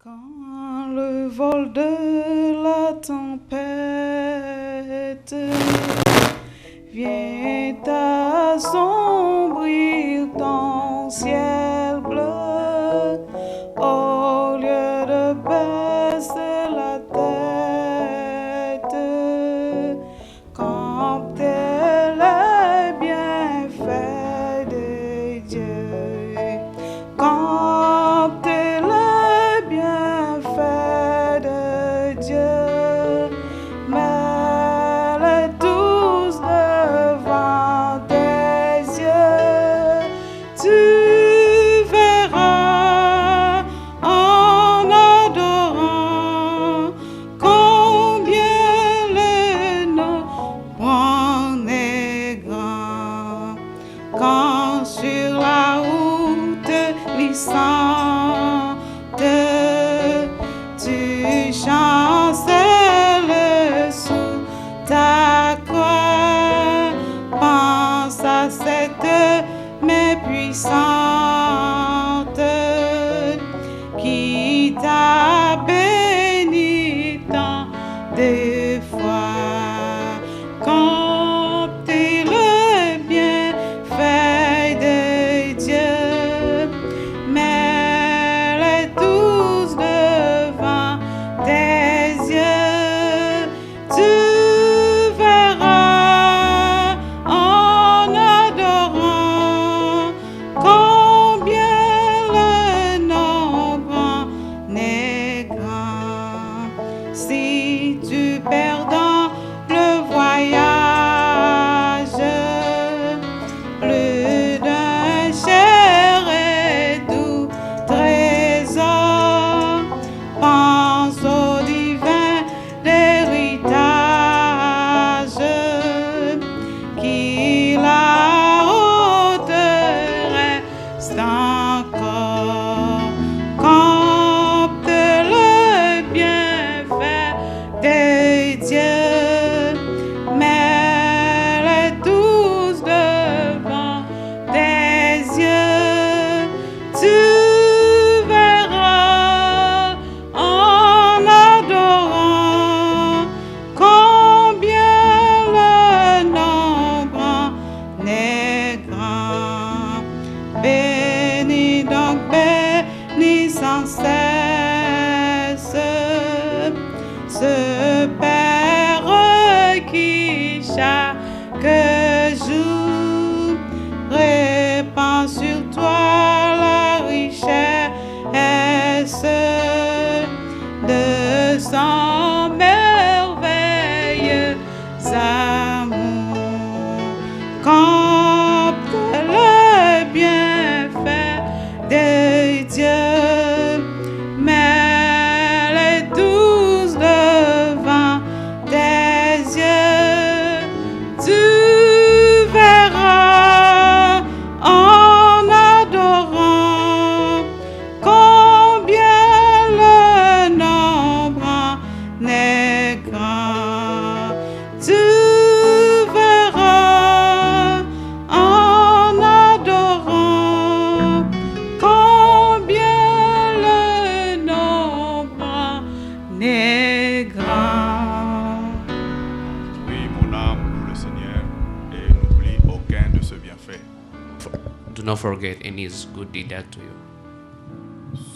Quand le vol de la tempête vient assombrir ton ciel bleu, au lieu de baisser la tête, contempler les bienfaits de Dieu. Contempler les bienfaits de Dieu, mets-les tous devant tes yeux. Tu verras en adorant combien le nombre est grand. Quand sur la route glissante, tu chancelles sous ta croix, pense à cette main puissante qui t'a béni tant de fois. Comptez le bienfait de Dieu, mets-les tous devant tes yeux. Tu verras en adorant combien le nombre en est grand. Si tu perds dans le voyage plus d'un cher et doux trésor, pense au divin héritage qui la haute reste encore. Compte le bienfait de Dieu, mets-les tous devant tes yeux. Tu verras en adorant combien le nombre en est grand. Bénis donc, bénis sans cesse ce Père qui chaque jour répand sur toi la richesse de son merveilleux amour. Compte le bienfait de Dieu, mets-les tous devant tes yeux. Tu verras en adorant combien le nombre en est grand. Tu verras en adorant combien le nombre en est grand. Oui, mon âme loue le Seigneur et n'oublie aucun de ses bienfaits. Do not forget any good deed done to you.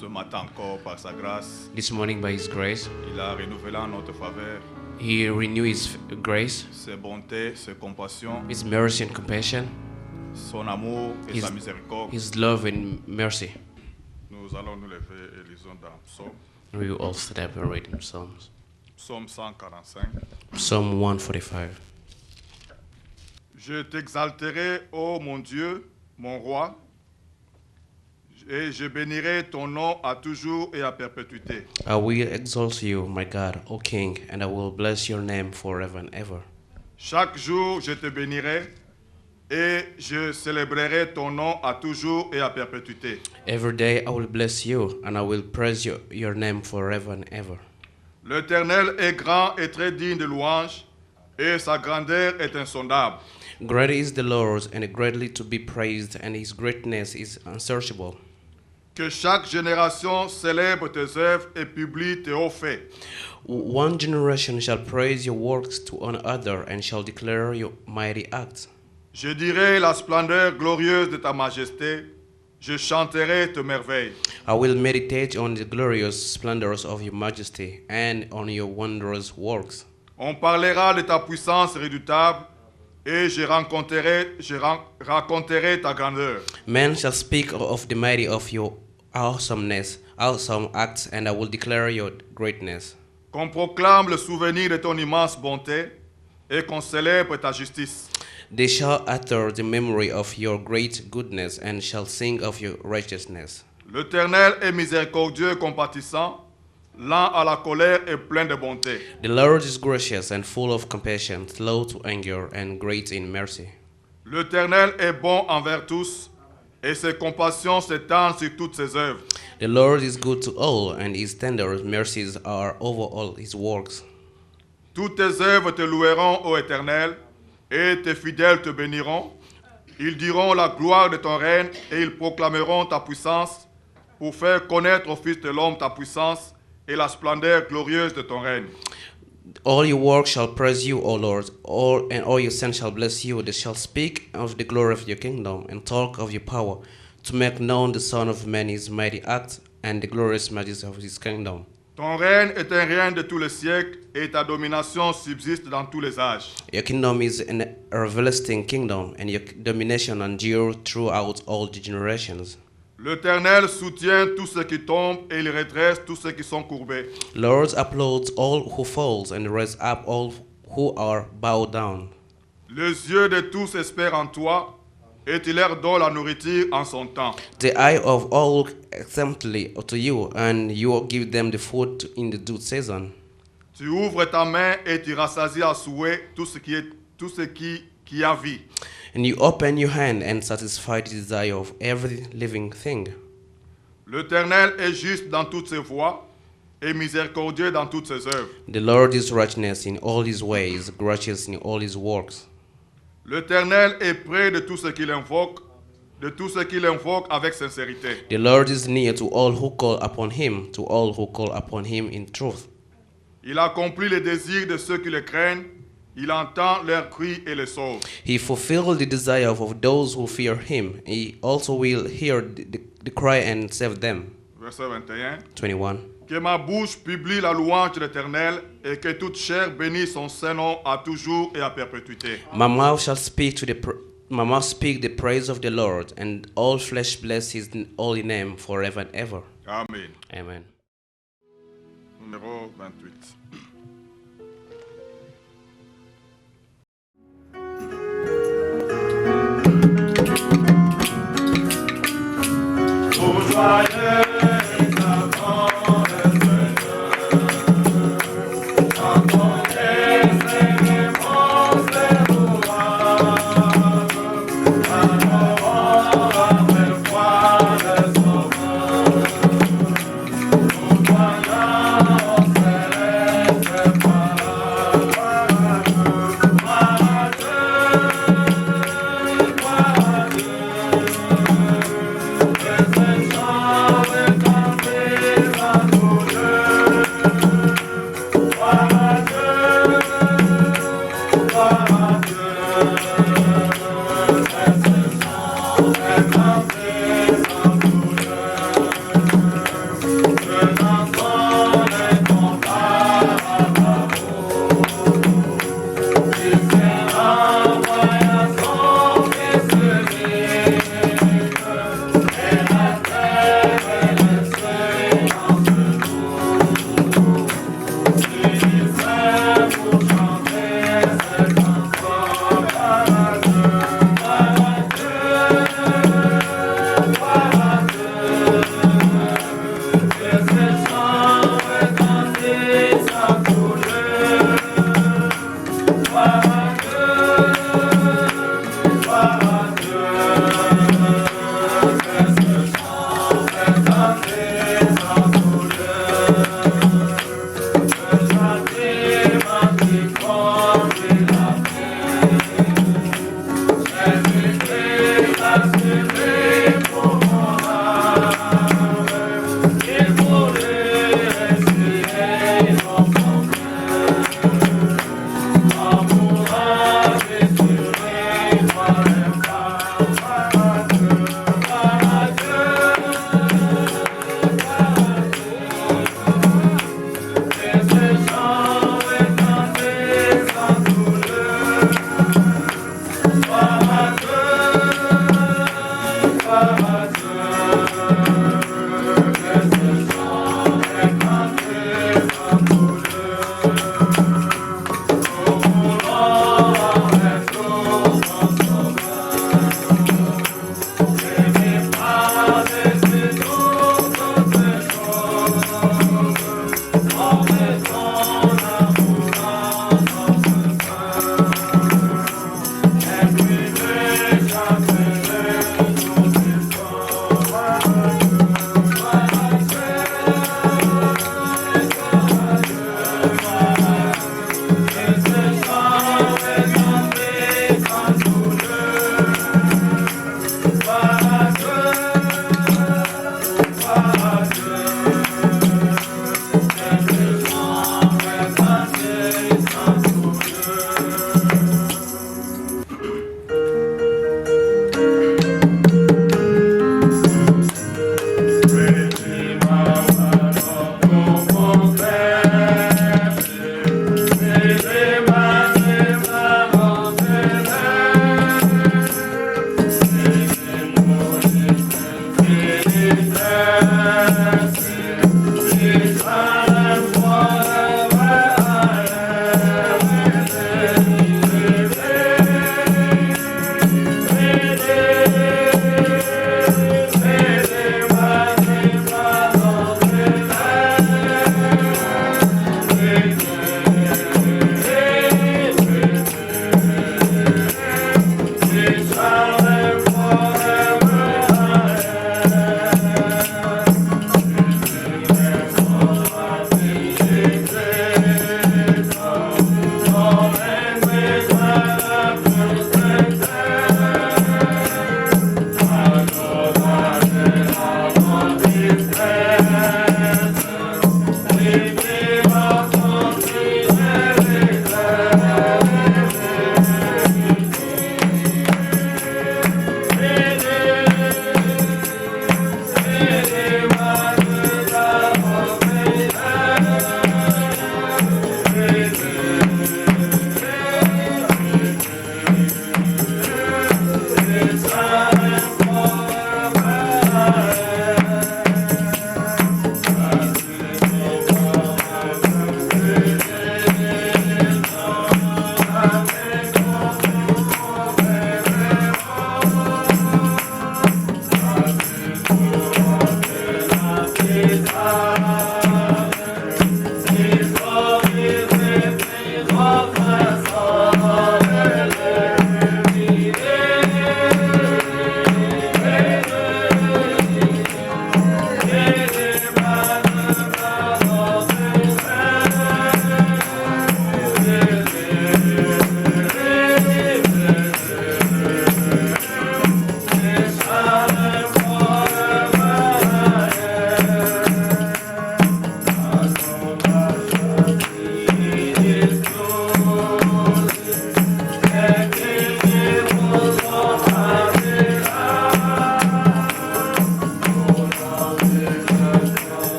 Ce matin encore, par sa grâce, This morning, by His grace, il a renouvelé en notre faveur He renewed His grace, ses bontés, ses compassions, His mercy and compassion, son amour et His- sa miséricorde. His love and mercy. Nous allons nous lever et lisons dans Psaume, We will all stand up and read in Psalms. Psaume 145. Psalm 145. Je t'exalterai, ô mon Dieu, mon roi, et je bénirai ton nom à toujours et à perpétuité. I will exalt you, my God, O King, and I will bless your name forever and ever. Chaque jour, je te bénirai et je célébrerai ton nom à toujours et à perpétuité. Every day I will bless you, and I will praise your name forever and ever. L'Éternel est grand et très digne de louange, et sa grandeur est insondable. Great is the Lord, and greatly to be praised, and his greatness is unsearchable. Que chaque génération célèbre tes œuvres et publie tes hauts faits. One generation shall praise your works to another and shall declare your mighty acts. Je dirai la splendeur glorieuse de ta majesté. Je chanterai tes merveilles. I will meditate on the glorious splendors of your majesty and on your wondrous works. On parlera de ta puissance redoutable et je raconterai ta grandeur. Men shall speak of the mighty of your awesomeness, awesome acts, and I will declare your greatness. Qu'on proclame le souvenir de ton immense bonté et qu'on célèbre ta justice. They shall utter the memory of your great goodness and shall sing of your righteousness. L'Éternel est miséricordieux et compatissant, lent à la colère et plein de bonté. The Lord is gracious and full of compassion, slow to anger and great in mercy. L'Éternel est bon envers tous et ses compassions s'étendent sur toutes ses œuvres. The Lord is good to all and his tender mercies are over all his works. Toutes tes œuvres te loueront, ô Éternel, et tes fidèles te béniront. Ils diront la gloire de ton règne et ils proclameront ta puissance pour faire connaître au Fils de l'homme ta puissance et la splendeur glorieuse de ton règne. All your works shall praise you, O Lord, all your saints shall bless you. They shall speak of the glory of your kingdom and talk of your power, to make known the Son of Man his mighty acts and the glorious majesty of his kingdom. Ton règne est un règne de tous les siècles et ta domination subsiste dans tous les âges. Your kingdom is an everlasting kingdom, and your domination endures throughout all the generations. L'Éternel soutient tous ceux qui tombent et il redresse tous ceux qui sont courbés. Lord applauds all who falls and raise up all who are bowed down. Les yeux de tous espèrent en toi et tu leur donnes la nourriture en son temps. The eye of all look exemptly to you, and you give them the food in the due season. Tu ouvres ta main et tu rassasies à souhait tout ce qui a vie. And you open your hand and satisfy the desire of every living thing. L'Éternel est juste dans toutes ses voies et miséricordieux dans toutes ses œuvres. The Lord is righteous in all his ways, gracious in all his works. L'Éternel est près de tous ceux qui l'invoquent, avec sincérité. The Lord is near to all who call upon him, in truth. Il accomplit les désirs de ceux qui le craignent. Il entend leurs cris et les sauve. He fulfills the desire of those who fear him. He also will hear the cry and save them. Verset 21. 21. Que ma bouche publie la louange de l'Éternel et que toute chair bénisse son Saint-Nom à toujours et à perpétuité. My mouth shall speak the praise of the Lord, and all flesh bless his holy name forever and ever. Amen. Amen. Numéro 28. Amen.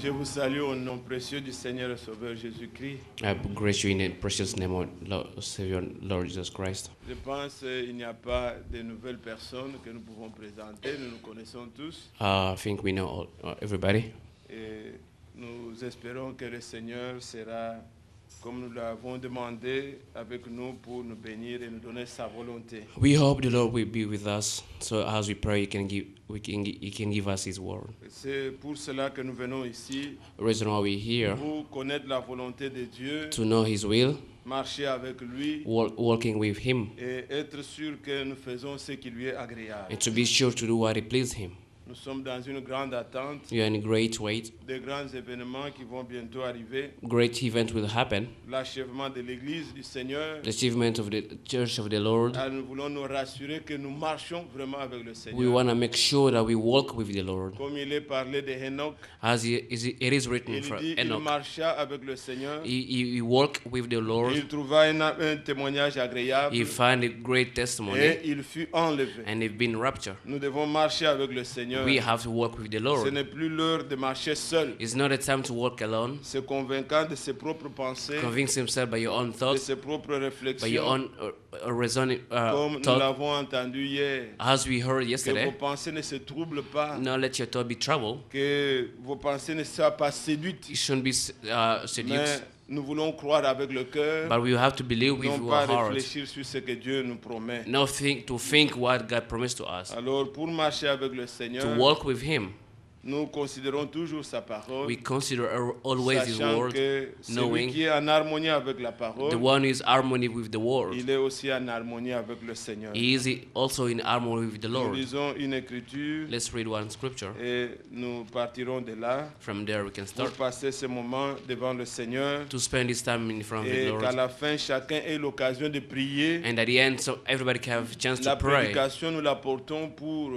Je vous salue au nom précieux du Seigneur et Sauveur Jésus-Christ. I grace you in the precious name of Savior Lord Jesus Christ. Je pense qu'il n'y a pas de nouvelles personnes que nous pouvons présenter. Nous nous connaissons tous. I think we know everybody. Et nous espérons que le Seigneur sera, comme nous l'avons demandé, avec nous pour nous bénir et nous donner sa volonté. We hope the Lord will be with us. So as we pray, He can give us His word. C'est pour cela que nous venons ici, The reason why we're here, pour connaître la volonté de Dieu, to know His will, marcher avec lui walking with Him, et être sûr que nous faisons ce qui lui est agréable. and to be sure to do what He pleases Him. Nous sommes dans une grande attente, We are in a great wait. de grands événements qui vont bientôt arriver. Great event will happen. L'achèvement de l'Église du Seigneur. The achievement of the Church of the Lord. Alors, nous voulons nous rassurer que nous marchons vraiment avec le We Seigneur. want to make sure that we walk with the Lord. Comme il est parlé de Enoch, As it is written il from dit il Enoch. marcha avec le Seigneur. He walked with the Lord. Il trouva un témoignage agréable He found a great et testimony, il fut enlevé. and he's been raptured. Nous devons marcher avec le Seigneur. We have to walk with the Ce Lord. n'est plus l'heure de marcher seul, It's not a time to walk alone, se convainquant de ses propres pensées, convince himself by your own de thoughts, ses propres by your réflexions, own reasoning comme nous thought. l'avons entendu hier. As we heard Que vos yesterday, pensées ne se troublent pas, not let your thought be troubled. que vos pensées ne soient pas séduites. You shouldn't be Mais seduced, nous voulons croire avec le cœur, but we have to believe with non our pas heart. réfléchir sur ce que Dieu nous promet. No, to think what God promised to us. Alors, pour marcher avec le Seigneur, To walk with Him, nous considérons toujours sa parole, we consider always His sachant word, que celui knowing qui est en harmonie avec la parole, the one who is harmony with the word. il est aussi en harmonie avec le Seigneur. He is also in harmony with the Nous Lord. lisons une écriture Let's read one scripture. et nous partirons de là From there we can pour start passer ce moment devant le Seigneur to spend this time in front of the et qu'à Lord. la fin, chacun ait l'occasion de prier. And at the end, so everybody can have a chance La to pray. prédication, nous la portons pour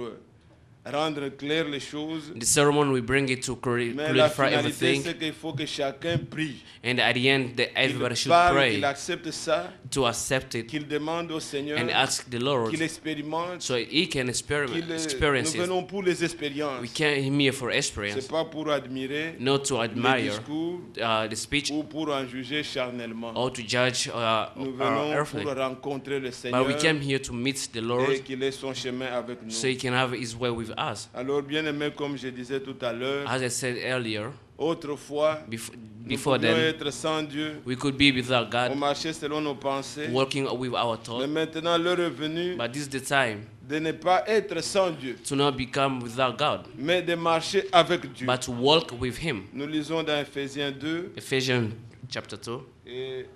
rendre claires les choses. The ceremony, we bring it to Mais la clarify finalité, everything. c'est qu'il faut que chacun prie. And at the end, that Qu'il everybody should parle, pray qu'il accepte ça, to accept it qu'il demande au Seigneur, and ask the Lord qu'il expérimente, so He can qu'il experience nous it. venons pour les expériences. We came here for C'est experience, pas pour admirer not to les admire discours the speech ou pour en juger charnellement. or to judge Nous venons earthly. pour rencontrer le But Seigneur we came here to meet the et Lord qu'il ait son chemin avec nous. so He can have His way with us. Alors, bien aimé, comme je disais tout à l'heure, As I said earlier, autrefois, before, nous before pouvions then, être sans Dieu, we could be without on God, marchait selon nos pensées. working with our Mais thoughts. maintenant, l'heure est venue But this is the time de ne pas être sans Dieu, to not become without God, mais de marcher avec Dieu. but to walk with Him. Nous lisons dans Ephésiens 2 Ephesians chapter 2. et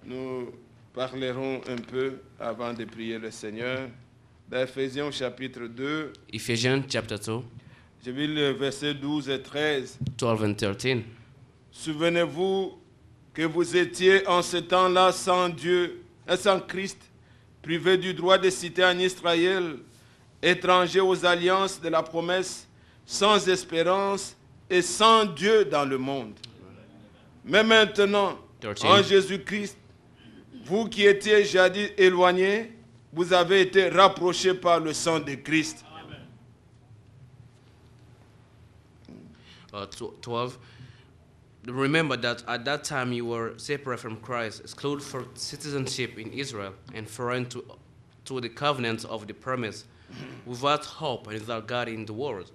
nous parlerons un peu avant de prier le Seigneur. Dans Ephésiens au chapitre 2, Ephesians chapter 2, je lis le verset 12 et 13. 12 and 13. Souvenez-vous que vous étiez en ce temps-là sans Dieu et sans Christ, privés du droit de citer en Israël, étrangers aux alliances de la promesse, sans espérance et sans Dieu dans le monde. Mais maintenant, 13. en Jésus-Christ, vous qui étiez jadis éloignés, vous avez été rapprochés par le sang de Christ. 12. Remember that at that time you were separate from Christ, excluded from citizenship in Israel, and foreign to the covenants of the promise, without hope and without God in the world.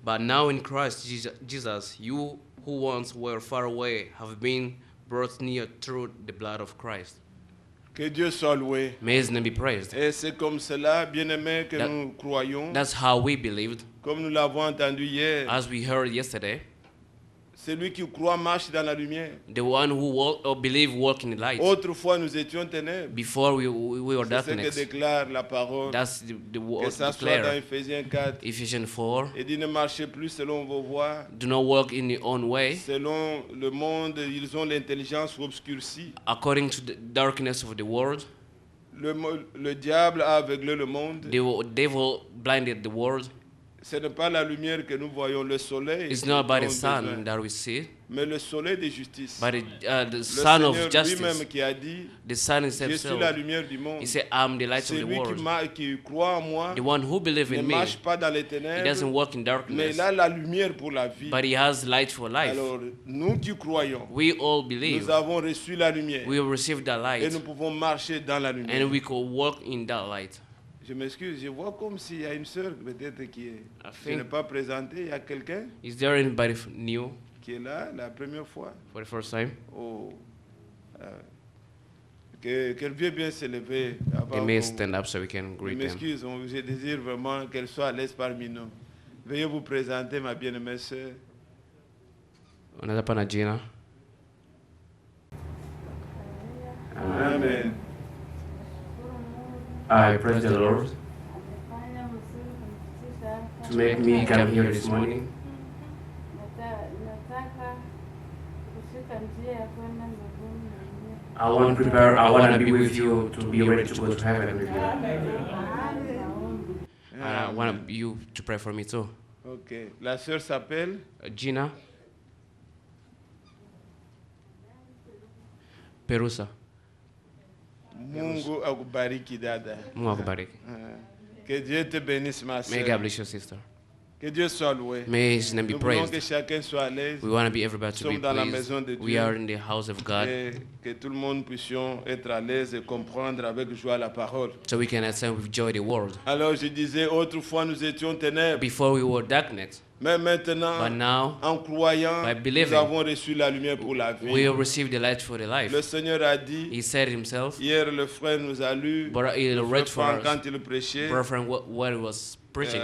But now in Christ Jesus, you who once were far away have been brought near through the blood of Christ. Que Dieu soit loué. May His name be praised. Et c'est comme cela, bien-aimés, que That- nous croyons. That's how we believed, Comme nous l'avons entendu hier, as we heard yesterday. Celui qui croit marche dans la lumière. The one who walk or believe walk in the light. Autrefois, nous étions ténèbres. Before we were C'est ce que darkness. déclare la parole. That's the Que word ça soit dans declare. Ephésiens 4. Ephesians 4. Et dit ne marchez plus selon vos voies. Do not walk in your own way, Selon le monde, ils ont l'intelligence obscurcie. according to the darkness of the world. Le diable a aveuglé le monde. The devil blinded the world. Ce n'est pas la lumière que nous voyons, le soleil. It's not by dont the sun besoin, that we see, mais le soleil de justice. but the Le son of Seigneur justice. lui-même qui a dit, The son je suis himself. la lumière du monde. He said, I'm the light of the Celui world. qui croit en moi The one who believes ne in me, marche pas dans les he ténèbres, doesn't walk in mais darkness, il a la lumière pour la vie. but he has light for life. Alors, nous qui croyons, We all believe. nous avons reçu la lumière We will receive that et light, nous pouvons marcher dans la lumière. and we could walk in that light. Je m'excuse, je vois comme s'il y a une sœur peut-être qui est... I Je n'ai think, pas présenté, il y a quelqu'un is there anybody new qui est là la première fois. for the first time? Oh. Qu'elle vienne bien se lever avant They may qu'on- stand up so we can Je greet them. m'excuse, je désire vraiment qu'elle soit à l'aise parmi nous. Veuillez vous présenter, ma bien-aimée sœur. Unaweza pana jina? Amen. I praise the Lord to make me come here this morning. Nataka kushika njia ya kwenda mbinguni mwenyewe. I want to be with you to be ready to go to heaven with you. And I want you to pray for me too. Ok. La sœur s'appelle Gina Perusa. Mungu akubariki dada. Mungu akubariki. Que Dieu te bénisse, ma May God sœur. bless your sister. Que Dieu soit loué. May His name be Nous voulons que praised. chacun soit à l'aise. We want to be everybody to be Sommes dans la pleased. maison de We Dieu. are in the house of God, Et que tout le monde puissions être à l'aise et comprendre avec joie la parole. so we can understand with joy the world. Alors je disais, autrefois nous étions ténèbres, Before we were darkness, mais maintenant, but now en croyant, by believing, nous avons reçu la lumière pour la we vie. have received the light for the Le life. Seigneur a dit, He said himself, hier le frère nous a lu, but he le read frère for Franck, us, quand il prêchait, referring what he was preaching.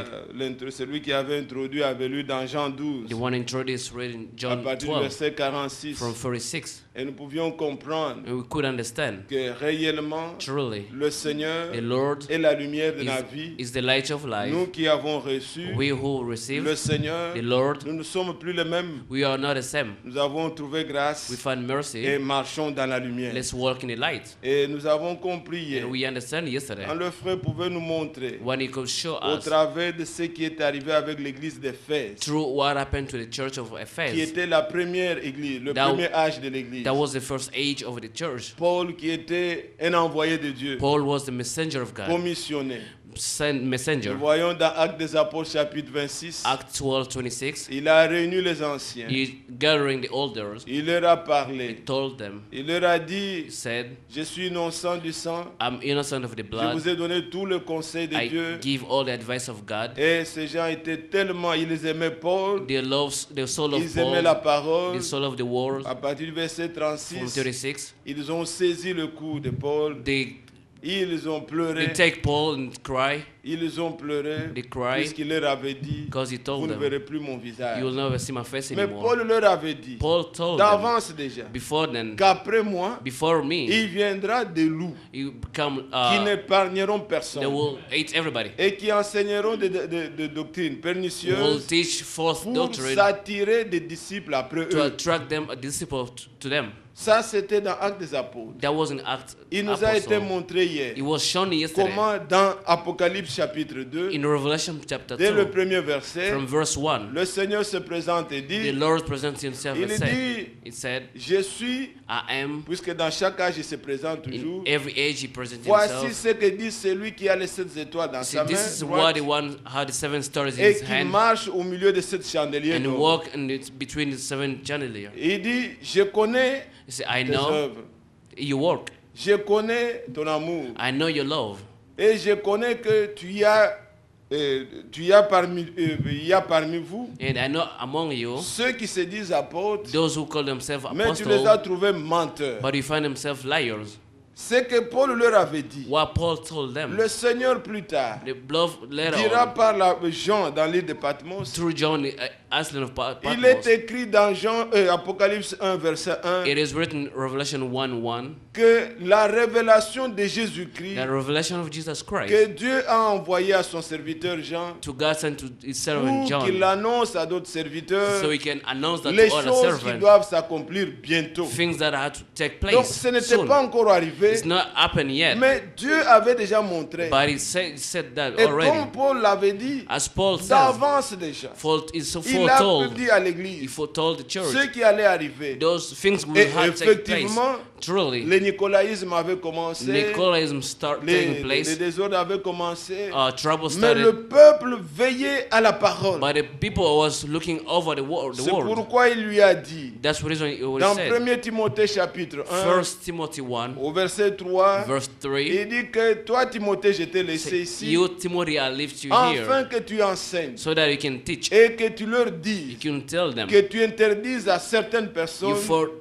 celui qui avait introduit avait lu dans Jean 12, The one introduced read in à John partir du 12 verset 46. from 46. Et nous pouvions comprendre And we could understand que réellement, truly le Seigneur the Lord est la lumière de la vie. is the light of life. Nous qui avons reçu We who le receive Seigneur, the Lord, nous ne sommes plus les mêmes. we are not the same. Nous avons trouvé grâce We find et mercy. marchons dans la lumière. Let's walk in the light. Et nous avons compris hier, And we understand yesterday quand le frère pouvait nous montrer when he could show au us travers de ce qui est arrivé avec l'église d'Éphèse, through what happened to the church of qui Ephesus. était la première église, le That- premier âge de l'église. That was the first age of the church. Paul qui était un envoyé de Dieu, Paul was the messenger of God, commissionné. sent Nous messenger. voyons dans Actes des Apôtres chapitre 26, Acts 12:26. il a réuni les anciens, He gathering the elders. il leur a He parlé, told them. il leur a dit, He said, je suis innocent du sang, I'm innocent of the je blood. vous ai donné tout le conseil de I Dieu. give all the advice of God. Et ces gens étaient tellement, ils aimaient Paul, The soul of ils aimaient la Paul, parole. the soul of the world. À partir du verset From 36, 36, ils ont saisi le cou de Paul, they ils ont pleuré, take Paul and cry ils ont pleuré, They cry puisqu'il leur avait dit, because he vous told ne them, verrez plus mon visage. you will never see my face Mais anymore. Paul leur avait dit, Paul told them d'avance déjà, before then, qu'après moi, before me, il viendra des loups you become qui n'épargneront they personne will hate everybody. et qui enseigneront de doctrines Will pernicieuses teach false pour doctrine s'attirer des disciples après to eux. attract them, a disciple to them. Ça, c'était dans Actes des Apôtres. That was an act. Il nous a été Apostle. montré hier It was shown yesterday comment dans Apocalypse chapitre 2, in Revelation chapter dès le 2, premier verset, from verse 1. le Seigneur se présente et The dit, Lord presents himself il and said, dit, He said, je suis, I am. puisque dans chaque âge il se présente toujours, In every age he presents voici himself. ce que dit celui qui a les 7 étoiles dans See, sa this is main what droite the one had the 7 stars in et his qui hand marche au milieu de 7 chandeliers and d'or. walk between the 7 chandeliers. Il dit, je connais He said, I tes know œuvres, you work. je connais ton amour I know your love. et je connais que il y a parmi vous And I know among you ceux qui se disent apôtres, those who call themselves mais tu les as apostles, trouvés menteurs. but you find themselves liars. Ce que Paul leur avait dit, what Paul told them. le Seigneur plus tard The beloved later dira on, par Jean dans l'île de Patmos. through John, the island of Il est Patmos, écrit dans Apocalypse 1, verset 1, it is written, Revelation 1:1, que la révélation de Jésus-Christ the revelation of Jesus Christ que Dieu a envoyé à son serviteur Jean to God and to his servant pour qu'il John, l'annonce à d'autres serviteurs so he can announce that les to other choses qui servants, doivent s'accomplir bientôt. things that had to take Donc place ce n'était soon. pas encore arrivé, It's not happened yet, mais Dieu avait déjà montré. but he said that Et already. comme Paul l'avait dit, As Paul says, d'avance déjà, it's il a foretold. dit à He l'église foretold the church ce qui allait arriver. those things will Et have take place. effectivement, Truly, le nicolaïsme avait commencé, Nicolaism start taking les place. désordres avaient commencé, Trouble mais started, le peuple veillait à la parole. but the people was looking over the world. C'est pourquoi il lui a dit, That's the reason it was dans said. 1 Timothée chapitre 1, 1 Timothy 1, au verset 3, verse 3. il dit que toi Timothée, je t'ai laissé ici, You, Timothy, I left you afin here que tu enseignes so that you can teach. et que tu leur You dises, can tell them. que tu interdises à certaines personnes You foretold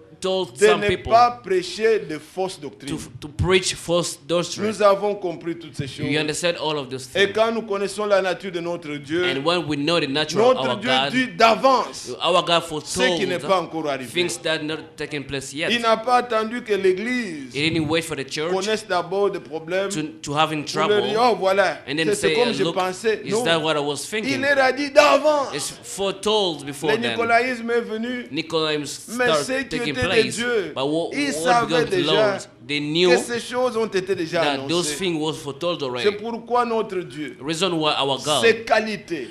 de some ne people pas prêcher de fausses doctrines. to preach false doctrine. Nous avons compris toutes ces choses. You understand all of those Et things. quand nous connaissons la nature de notre Dieu, And when we know the nature of notre our Dieu God, dit d'avance our God ce qui n'est pas foretold encore arrivé. things that not taken place yet. Il n'a pas attendu que l'Église He didn't wait for the church connaisse d'abord des problèmes to have in pour leur dire, trouble oh voilà, and then c'est say, comme je look, pensais. is Non, that what I was il thinking? leur a dit d'avance. It's foretold before Le then. nicolaïsme est venu, Nicodemus mais ceux started qui taking étaient de place. Dieu, But what ils began savaient to déjà Lord, they knew que ces choses ont été déjà that those annoncées. things was foretold C'est already. pourquoi notre Dieu, The reason why our God, ses qualités,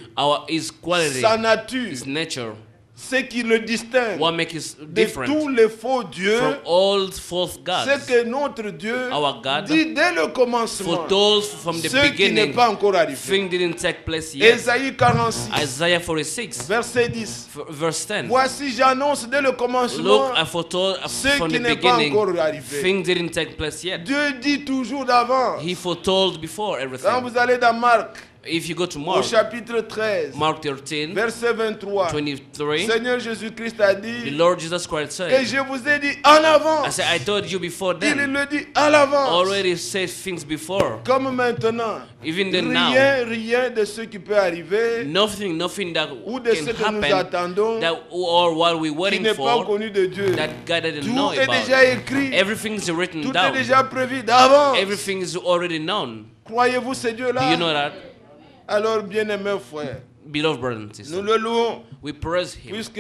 his quality, sa nature, his nature, ce qui le distingue what makes us de different tous les faux dieux, from all false c'est gods, que notre Dieu Our God dit dès le commencement foretold from the ce qui n'est beginning, pas encore arrivé. thing didn't take place yet. Ésaïe 46, Isaiah 46, verset 10. verse 10. Voici, j'annonce dès le Look, commencement I foretold ce from qui the n'est pas beginning, encore arrivé. things didn't take place yet. Dieu dit toujours d'avant. He foretold before Quand everything. vous allez dans Marc, If you go to au Mark, chapitre 13, Mark 13, verset 23, 23, Seigneur Jésus-Christ a the dit Lord Jesus Christ que said, je vous ai dit en avant. I said, I told you before Il then, le dit à l'avance. already said things before. Comme maintenant, Even then now, rien de ce qui peut arriver nothing that ou de ce can que nous happen, attendons that or what we're qui waiting n'est pas for, connu de Dieu. that God didn't know Tout est déjà about. écrit. Everything's written Tout est down. déjà prévu d'avance. Everything is already known. Croyez-vous ce Do you know Dieu-là? that? Alors, bien-aimés frères, Beloved brothers and nous sisters, le louons we praise Him. puisque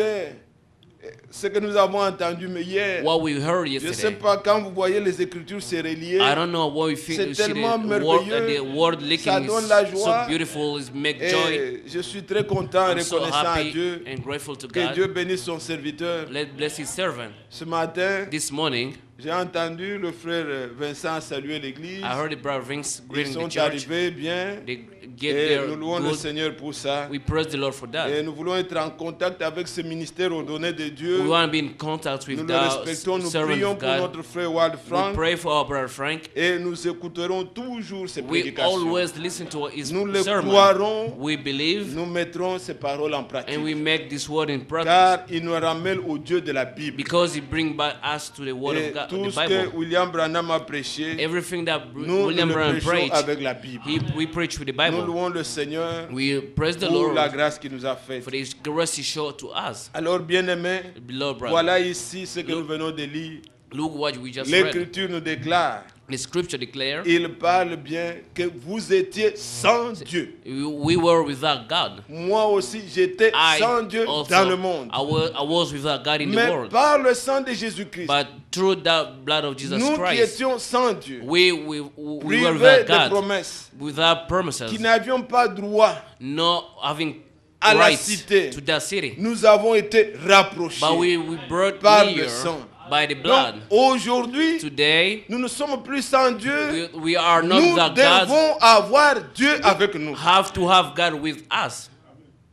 ce que nous avons entendu hier, What we heard je ne sais yesterday, pas, quand vous voyez les Écritures se relier, I don't know what we C'est think. You see tellement the word merveilleux. leaking Ça is donne la so joie. beautiful, it make joy. et je suis très content et I'm so reconnaissant à happy Dieu. and grateful to Que God. Dieu bénisse son serviteur. Let bless His servant. Ce matin, This morning, j'ai entendu le frère Vincent saluer l'église. I heard the brother Vince Ils greeting the sont church. arrivés bien. They get Et there nous louons le good. Seigneur pour ça. We praise the Lord for Et that. nous voulons être en contact avec ce ministère ordonné de Dieu. We want to be in contact with Nous le the respectons, nous servant prions of pour God. notre frère Wald We Frank. pray for our brother Frank. Et nous écouterons toujours ses We prédications. always listen to his Nous le sermon. croirons. We believe Nous mettrons ses paroles en pratique. and we make this word in practice Car il nous ramène au Dieu de la Bible. because he brings back us to the word Et of God, tout the ce que Bible. William Branham a prêché, Everything that nous William le Branham prêchons preached, avec la Bible. we preach with the Nous Bible. louons le Seigneur We praise the pour Lord la grâce qu'il nous a faite. for His grace He showed to us. Alors, bien-aimés, Beloved brother, voilà ici ce que nous venons de lire. look what we just read. L'Écriture nous déclare, The scripture declares, il parle bien que vous étiez sans Dieu. we were without God. Moi aussi, j'étais I sans Dieu also, dans le monde. I was without God in the Mais world. par le sang de Jésus-Christ, But through the blood of Jesus nous qui Christ, étions sans Dieu, we were privés without des God, promesses, without promises, qui n'avions pas droit not having à la rights cité, to that city. nous avons été rapprochés But we brought par le near sang. by the Donc, blood. aujourd'hui, Today, nous ne sommes plus sans Dieu. we are not Nous without God. devons avoir Dieu avec nous. Have to have God with us.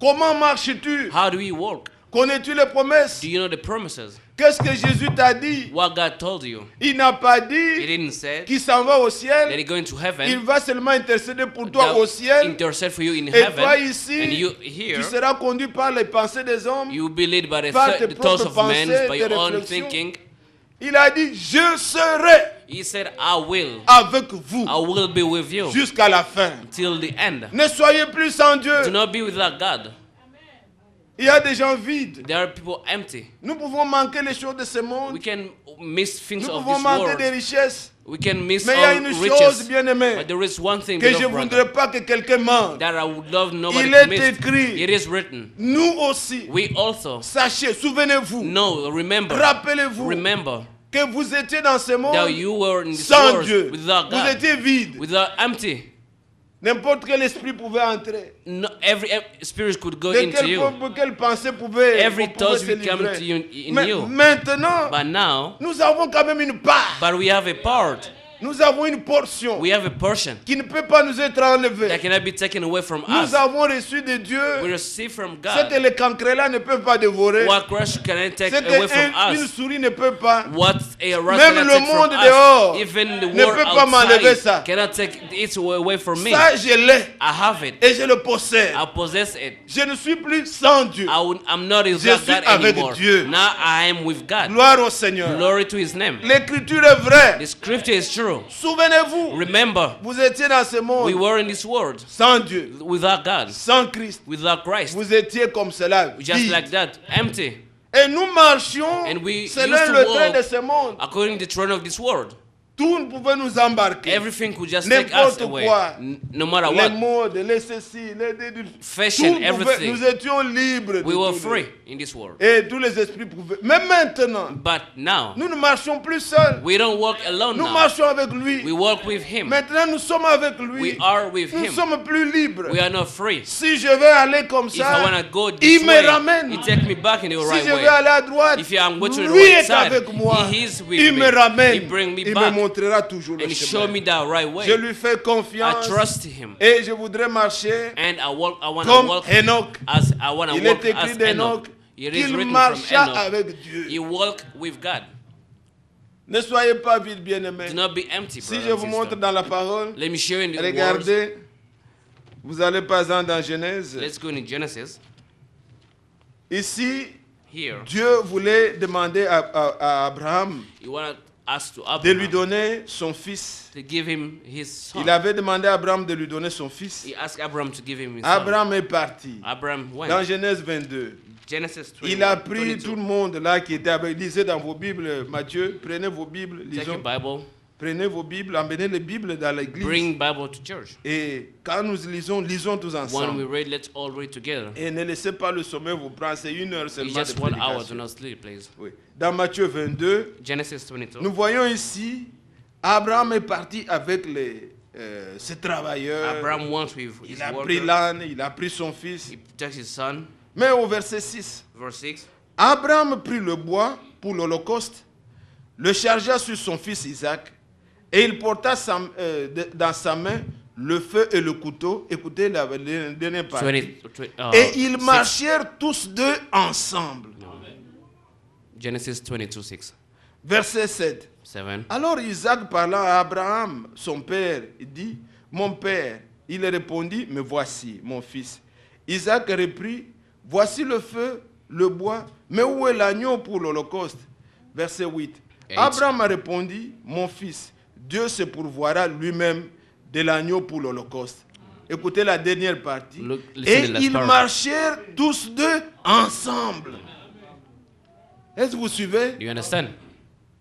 Comment marches-tu? How do we work? Connais-tu les promesses? Do you know the promises? Qu'est-ce que Jésus t'a dit? What God told you? Il n'a pas He dit didn't say qu'il s'en va au that ciel. He's going to Il heaven. va seulement intercéder pour toi that au ciel. intercede for you in Et toi heaven. And ici, you here, tu seras conduit par les pensées des hommes. you will be led by Par tes the thoughts of propres men, pensées, by tes your own réflexions. thinking. Il a dit, je serai He said, I will avec vous be with you jusqu'à la fin. till the end. Ne soyez plus sans Dieu. Do not be without God. Il y a des gens vides. There are people empty. Nous pouvons manquer les choses de ce monde. We can miss things Nous of pouvons this manquer des world. richesses. We can miss Mais il y a all une chose, riches. bien-aimé, But there is one thing, que je beloved ne brother, voudrais pas que quelqu'un manque. that I would love nobody Il to est miss. écrit. It is written. Nous aussi, We also sachez, souvenez-vous, know, remember, rappelez-vous remember que vous étiez dans ce that monde you were in this sans world Dieu. without Vous God, étiez vide. without empty. N'importe quel esprit pouvait entrer. No, every spirit could go De into you. quelle pensée pouvait, Every pouvait thought se will come livrer. to you in Mais you. maintenant, But now, nous avons quand même une part. but we have a part. Nous avons une portion We have a portion qui ne peut pas nous être enlevée. that cannot be taken away from Nous us. avons reçu de We Dieu receive from ce que God les cancrelats ne peuvent pas dévorer. what crush cannot take Ce away from qu'une us. souris ne peut pas. What a rat Même cannot le take from monde us. dehors Even the ne world peut pas m'enlever ça. outside cannot take it away from me. Ça, je l'ai I have it. et je le possède. I possess it. Je ne suis plus sans Dieu. I'm not Je without suis God avec anymore. Dieu. Now I am with God. Gloire au Seigneur. Glory to His name. L'écriture est vraie. The scripture is true. Souvenez-vous, Remember, vous étiez dans ce we monde were in this world sans Dieu, without God, sans Christ. without Christ, Vous étiez comme cela, just vide. like that, empty, Et nous marchions And we selon used to le train walk de ce monde. according to the trend of this world. Tout ne pouvait nous embarquer. Everything could just take us N'importe away, quoi. no matter Les what. modes, les ceci, Fashion, tout pouvait, everything. nous étions libres. We de were tout. free in this world. Et tous les esprits pouvaient. Mais maintenant, But now, nous ne marchons plus seuls. we don't walk alone Nous now. marchons avec lui. We walk with Him. Maintenant, nous sommes avec lui. We are with Nous Him. sommes plus libres. We are not free. Si je vais aller comme If I ça, want to go il this me way, ramène. He take me back in the Si right je vais way. aller à droite, If I'm going to the lui right est side, avec moi. He is with Il me. me ramène. He bring me Il me back montrera toujours le and show chemin. me the right way. Je lui fais I confiance trust Him, et je voudrais marcher and I want to comme walk Enoch. as I want to Il walk est écrit as d'Enoch Enoch. It is qu'il written from marcha Enoch. avec Dieu. You walk with God. Ne soyez pas vide, bien-aimés. Do not be empty, Si brother je and vous sister. montre dans la parole, Let me show you in the words. regardez, vous allez par exemple dans Genèse. Let's go in Genesis. Ici, Here, Dieu voulait demander à Abraham you want us to de lui Abraham donner son fils. to give him his son. Il avait demandé à Abraham de lui donner son fils. He asked Abraham to give him his son. Abraham est parti. Abraham went. Dans Genèse 22, Genesis 20, il a pris 22. tout le monde là qui était avec. Lisez dans vos Bibles, Matthieu, prenez vos Bibles, Take your lisons. Bible. Prenez vos Bibles, emmenez les Bibles dans l'église. Bring Bible to church. Et quand nous lisons, lisons tous When we ensemble. read, let's all read together. Et ne laissez pas le sommeil vous prendre, c'est 1 heure It's seulement de just 1 hour. Do prédication. not sleep, please. Oui. Dans Matthieu 22, Genesis 22. nous voyons ici, Abraham est parti avec ses travailleurs. Abraham went with his Il a pris worker. l'âne, il a pris son fils. He took his son. Mais au verset 6, Verse 6. Abraham prit le bois pour l'holocauste, le chargea sur son fils Isaac, et il porta dans sa main le feu et le couteau. Écoutez la dernière partie. 20, Et ils 6. marchèrent tous deux ensemble. Genesis 22, 6. Verset 7. 7. Alors Isaac parlant à Abraham, son père, il dit, mon père. Il répondit, me voici, mon fils. Isaac reprit, voici le feu, le bois, mais où est l'agneau pour l'holocauste? Verset 8. Abraham a répondu, mon fils, Dieu se pourvoira lui-même de l'agneau pour l'holocauste. Écoutez la dernière partie. Listen Et to the last ils part. marchèrent tous deux ensemble. Est-ce que vous suivez? Do you understand?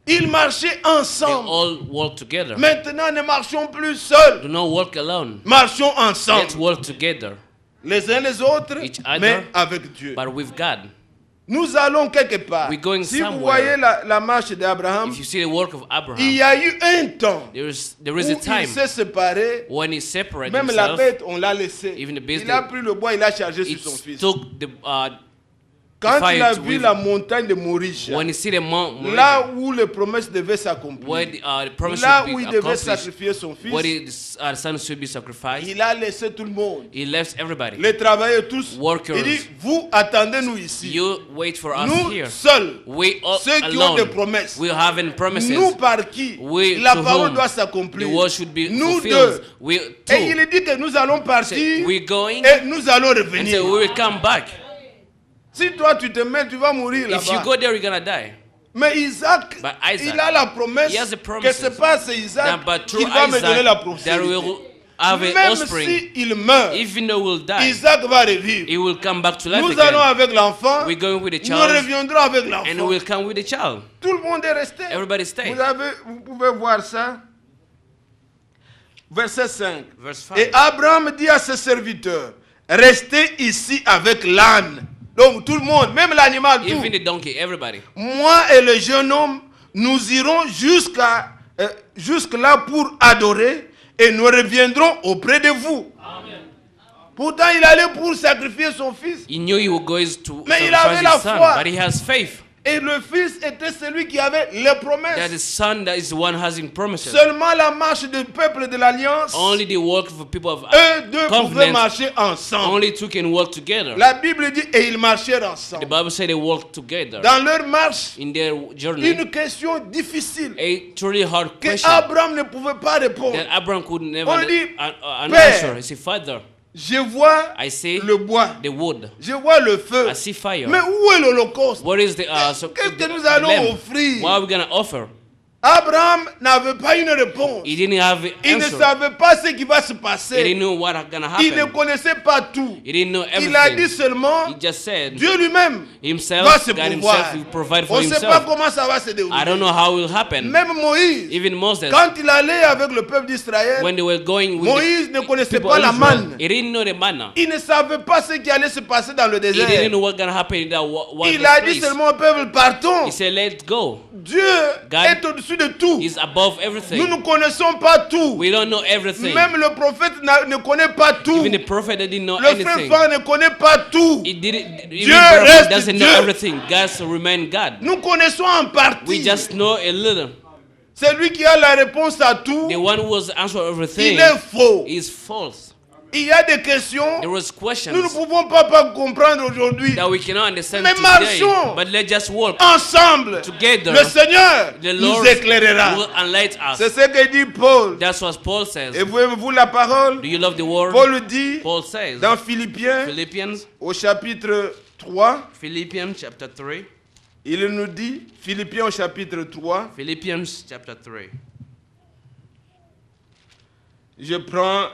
Ils marchaient They ensemble. all walk together. Maintenant, ne marchons plus seuls. Do not walk alone. Marchons Let's ensemble. walk together, Les uns les autres, Each other, mais avec Dieu. but with God. Nous allons quelque part. We're going Si vous somewhere. voyez la marche d'Abraham, If you see the work of il Abraham, y a eu un temps there is où a il time s'est séparé. when he separated Même la himself. bête, on l'a laissé. Even the beast, Il a pris le bois, il a chargé sur He son fils. took the Quand fire il a to vu with- la montagne de Maurice, when he see the mount, là où les promesses devaient where s'accomplir, the promise là should où be il devait accomplished, sacrifier son fils, where the son should be sacrificed, il a laissé tout le monde. he left everybody. Les travailleurs tous. Workers. Il dit, vous attendez-nous ici. You wait for us Nous here. seuls, We all ceux qui ont des alone. promesses. We having promises. Nous par qui We la to parole whom doit the s'accomplir. word should be Nous fulfilled. deux. We Et il two. dit que nous allons partir We're going et nous allons and say revenir. we will come back. Si toi tu te mets, tu vas mourir If you là-bas. go there, you're gonna die. Mais Isaac, But Isaac, il a la promesse he has the que promises c'est pas c'est Isaac that but qui through va me donner la Isaac that prospérité. will have a Même offspring. s'il meurt, Even though we'll die, Isaac va revivre. he will come back to life Nous allons again. avec l'enfant, We're going with the nous child, reviendrons avec and l'enfant. we'll come with the child. Tout le monde est resté. Everybody stay. Vous pouvez voir ça. Verset 5. Verse Et 5. Abraham dit à ses serviteurs, restez ici avec l'âne. Donc tout le monde, même l'animal, tout. Even the donkey, everybody. Moi et le jeune homme, nous irons jusque-là pour adorer et nous reviendrons auprès de vous. Pourtant, il allait pour sacrifier son fils. He knew he was going to Mais il avait sacrifice la his son, foi. but he has faith Et le fils était celui qui avait les that promesses. the son that is the one having promises. Seulement la marche du peuple de l'Alliance, Only the work of the people of eux deux pouvaient covenant, marcher ensemble. only two can work together. La Bible dit, et ils marchèrent The ensemble. Bible said they worked together Dans leur marche, in their journey. une question difficile A truly hard que question Abraham ne pouvait pas répondre. that Abraham could never On dit, an Père, answer. He said, Father, Je vois I see le bois, the wood. je vois le feu. I see fire. Mais où est l'Holocauste? What is the Qu'est-ce que nous the allons lamb? offrir? What are we gonna offer? Abraham n'avait pas une réponse. He didn't have an Il ne answer. savait pas ce qui va se He didn't passer. know what gonna Il ne happen. connaissait pas tout. He didn't know Il a dit everything. seulement, He just said Dieu lui-même himself, va se God pourvoir. himself will provide for On ne sait pas himself. comment ça va se I don't dérouler. know how it will happen. Même Moïse, Even Moses, quand il allait avec le peuple d'Israël, when they were going with Moïse ne the connaissait people pas of la Israel, manne. he didn't know the manna. Il ne savait pas ce qui allait se passer dans le He désert. didn't know what's gonna happen in that Il a dit place. seulement au peuple, partons. He said, "Let's go." Dieu God est au-dessus de tout. He's above Nous everything. ne connaissons pas tout. We don't know everything. Même le prophète ne connaît pas tout. Even the prophet didn't know Le frère anything. Paul ne connaît pas tout. He didn't. Dieu Even prophet reste doesn't Dieu. know everything. God remain God. Nous connaissons en We partie. just know a little. C'est lui qui a la réponse à tout. The one who was answer everything Il est faux. is false. Il y a des questions. There was Nous ne questions pouvons pas comprendre aujourd'hui. that we cannot understand Mais today. marchons. But let's just walk Ensemble, together. le Seigneur The nous Lord éclairera. will enlighten C'est us. ce que dit Paul. That's what Paul says. Et voyez-vous la parole? Do you love the word? Paul dit Paul says. dans Philippiens Philippians, au chapitre 3, Philippians chapter 3. il nous dit, Philippiens au chapitre 3, Philippians chapter 3. je prends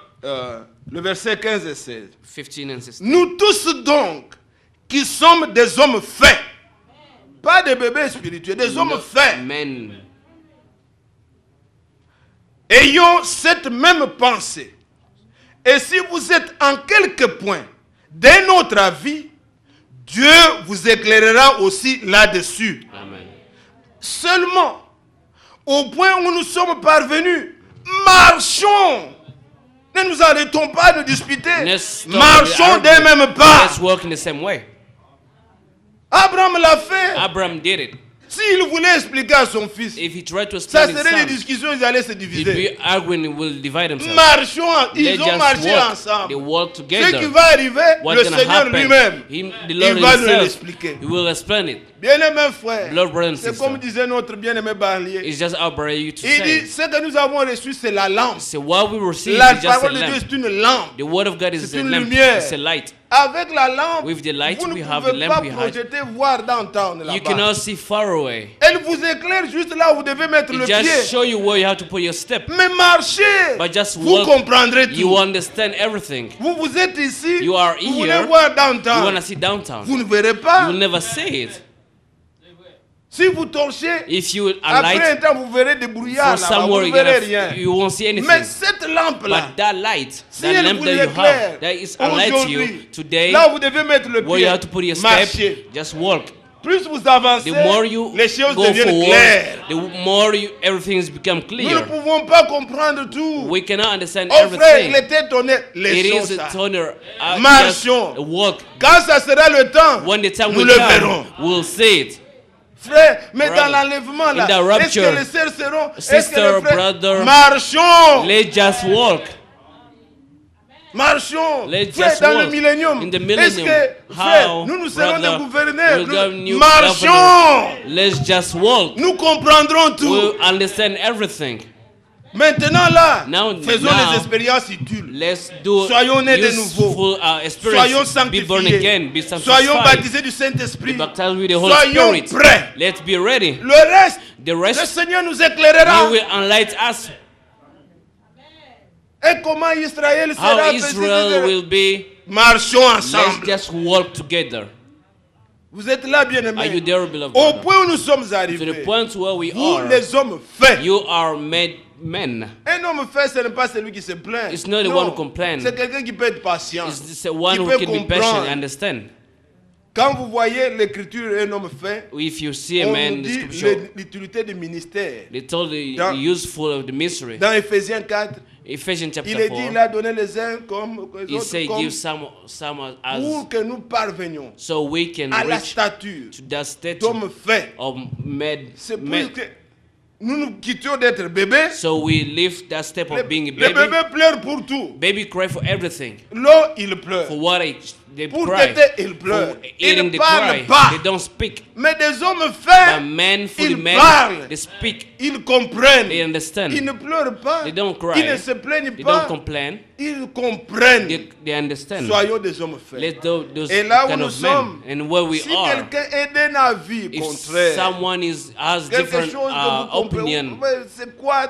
le verset 15 et 16. 15 and 16. Nous tous donc, qui sommes des hommes faits, pas des bébés spirituels, des hommes faits, Men. ayons cette même pensée. Et si vous êtes en quelque point d'un autre avis, Dieu vous éclairera aussi là-dessus. Amen. Seulement, au point où nous sommes parvenus, marchons. Ne nous arrêtons pas de disputer. Let's stop Marchons the des argument. mêmes pas. Let's work in the same way. Abraham l'a fait. Abraham did it. S'il voulait expliquer à son fils, If he tried to ça explain his serait des son, discussions, ils allaient se he'd diviser. be arguing, will divide himself. Marchons, They ils ont just marché walk. They ensemble. walk Ce qui together. va arriver, What's le gonna Seigneur happen? lui-même, The Lord il va nous himself, l'expliquer. he will explain it. Bien-aimés frères, Lord, brother and c'est sister. comme disait notre bien-aimé Barlier. It's just our brother you to Il dit, say. ce que nous avons reçu, c'est la lampe. So what we receive La is just a parole de Dieu, lamp. c'est une lampe. The word of God is C'est a une lamp. lumière. It's a light. Avec la lampe, With the light, vous ne we have pouvez the pas lamp we had. projeter, voir downtown You là-bas. cannot see far away. Elle vous éclaire juste là où vous devez mettre le It just pied. show you where you have to put your step. Mais marchez, But just vous walk, comprendrez you tout. understand everything. Vous êtes ici, You are vous here, voulez voir You downtown. want to see downtown. Vous ne verrez You pas. will never see it. Si vous torchez, If you après un alight temps, vous verrez des for brouillards là-bas, vous somewhere, ne verrez rien. you won't see Mais anything. cette lampe-là, But that light, si that elle lamp vous that you l'éclaire have, that is a light to you aujourd'hui, today, là où vous devez mettre le where you pied, have to put your step, marchez. just walk. Plus vous avancez, The more you les choses go deviennent forward, claires. the more everything has become Nous ne clear. pouvons pas comprendre tout. We cannot understand Oh frère, il everything. était étonné. It Laissons is a ça. toner. Marchons. Just walk. Quand ça sera le temps, When the time nous will le come, verrons. we'll see it. Frère, mais Brother, dans l'enlèvement là, in the est-ce rapture, que les sœurs seront, est-ce sister, que les frères, brother, marchons, Let's just walk. marchons, Let's frère, just dans le walk. millénium, In the est-ce millennium, que, frère, how, nous serons brother, des gouverneurs, we'll become new marchons, governors. Let's just walk. nous comprendrons tout. We'll understand everything. Maintenant là, Now- faisons now, les expériences utiles. Let's do Soyons nés de useful nouveau. experience. Soyons Be born sanctifiés. again. Be Soyons sanctified. baptisés du Saint-Esprit. Be baptized with the Holy Soyons Spirit. prêts. Let's be ready. Le reste, The le rest, Seigneur nous éclairera. He will enlighten us. Et comment Israël How sera Israel will be. Marchons Let's ensemble. just walk together. Vous êtes là, Are you bien-aimés. there, beloved? Au brother? point où nous sommes To the arrivés, point where we vous are, les hommes faits. you are made men. Un homme fait, ce n'est pas celui qui se plaint. It's not the Non, one who complains. c'est quelqu'un qui peut être patient. It's the one qui who peut can be patient and comprendre. understand. Quand vous voyez l'écriture un homme fait, If you see a on man nous in the dit scripture, l'utilité du ministère. they told the Dans- useful of the mystery. Dans Ephésiens 4, Ephesians chapter il est dit 4, il a donné les uns comme les he autres say comme give some as pour que nous parvenions so we can à la reach stature to that state d'homme fait. of made C'est pour men. que nous nous quittions d'être bébés. So we live that step Les of being a les baby. bébés pleurent pour tout. Baby cry for everything. L'eau, il pleure. For what they Pour cry. téter, il pleure. For Il eating ne they parle cry. pas. They don't speak. Mais des hommes But faits, men, fully ils men, parlent. they speak. ils comprennent. They understand. Ils ne pleurent pas. They don't cry. Ils ne se plaignent They pas. don't complain. Ils comprennent. They understand. Soyons des hommes faits. Let those Et là où kind nous of men. sommes, And where we si are, quelqu'un est d'un avis if contraire, someone has quelque different chose que vous comprenez, opinion, mais c'est quoi?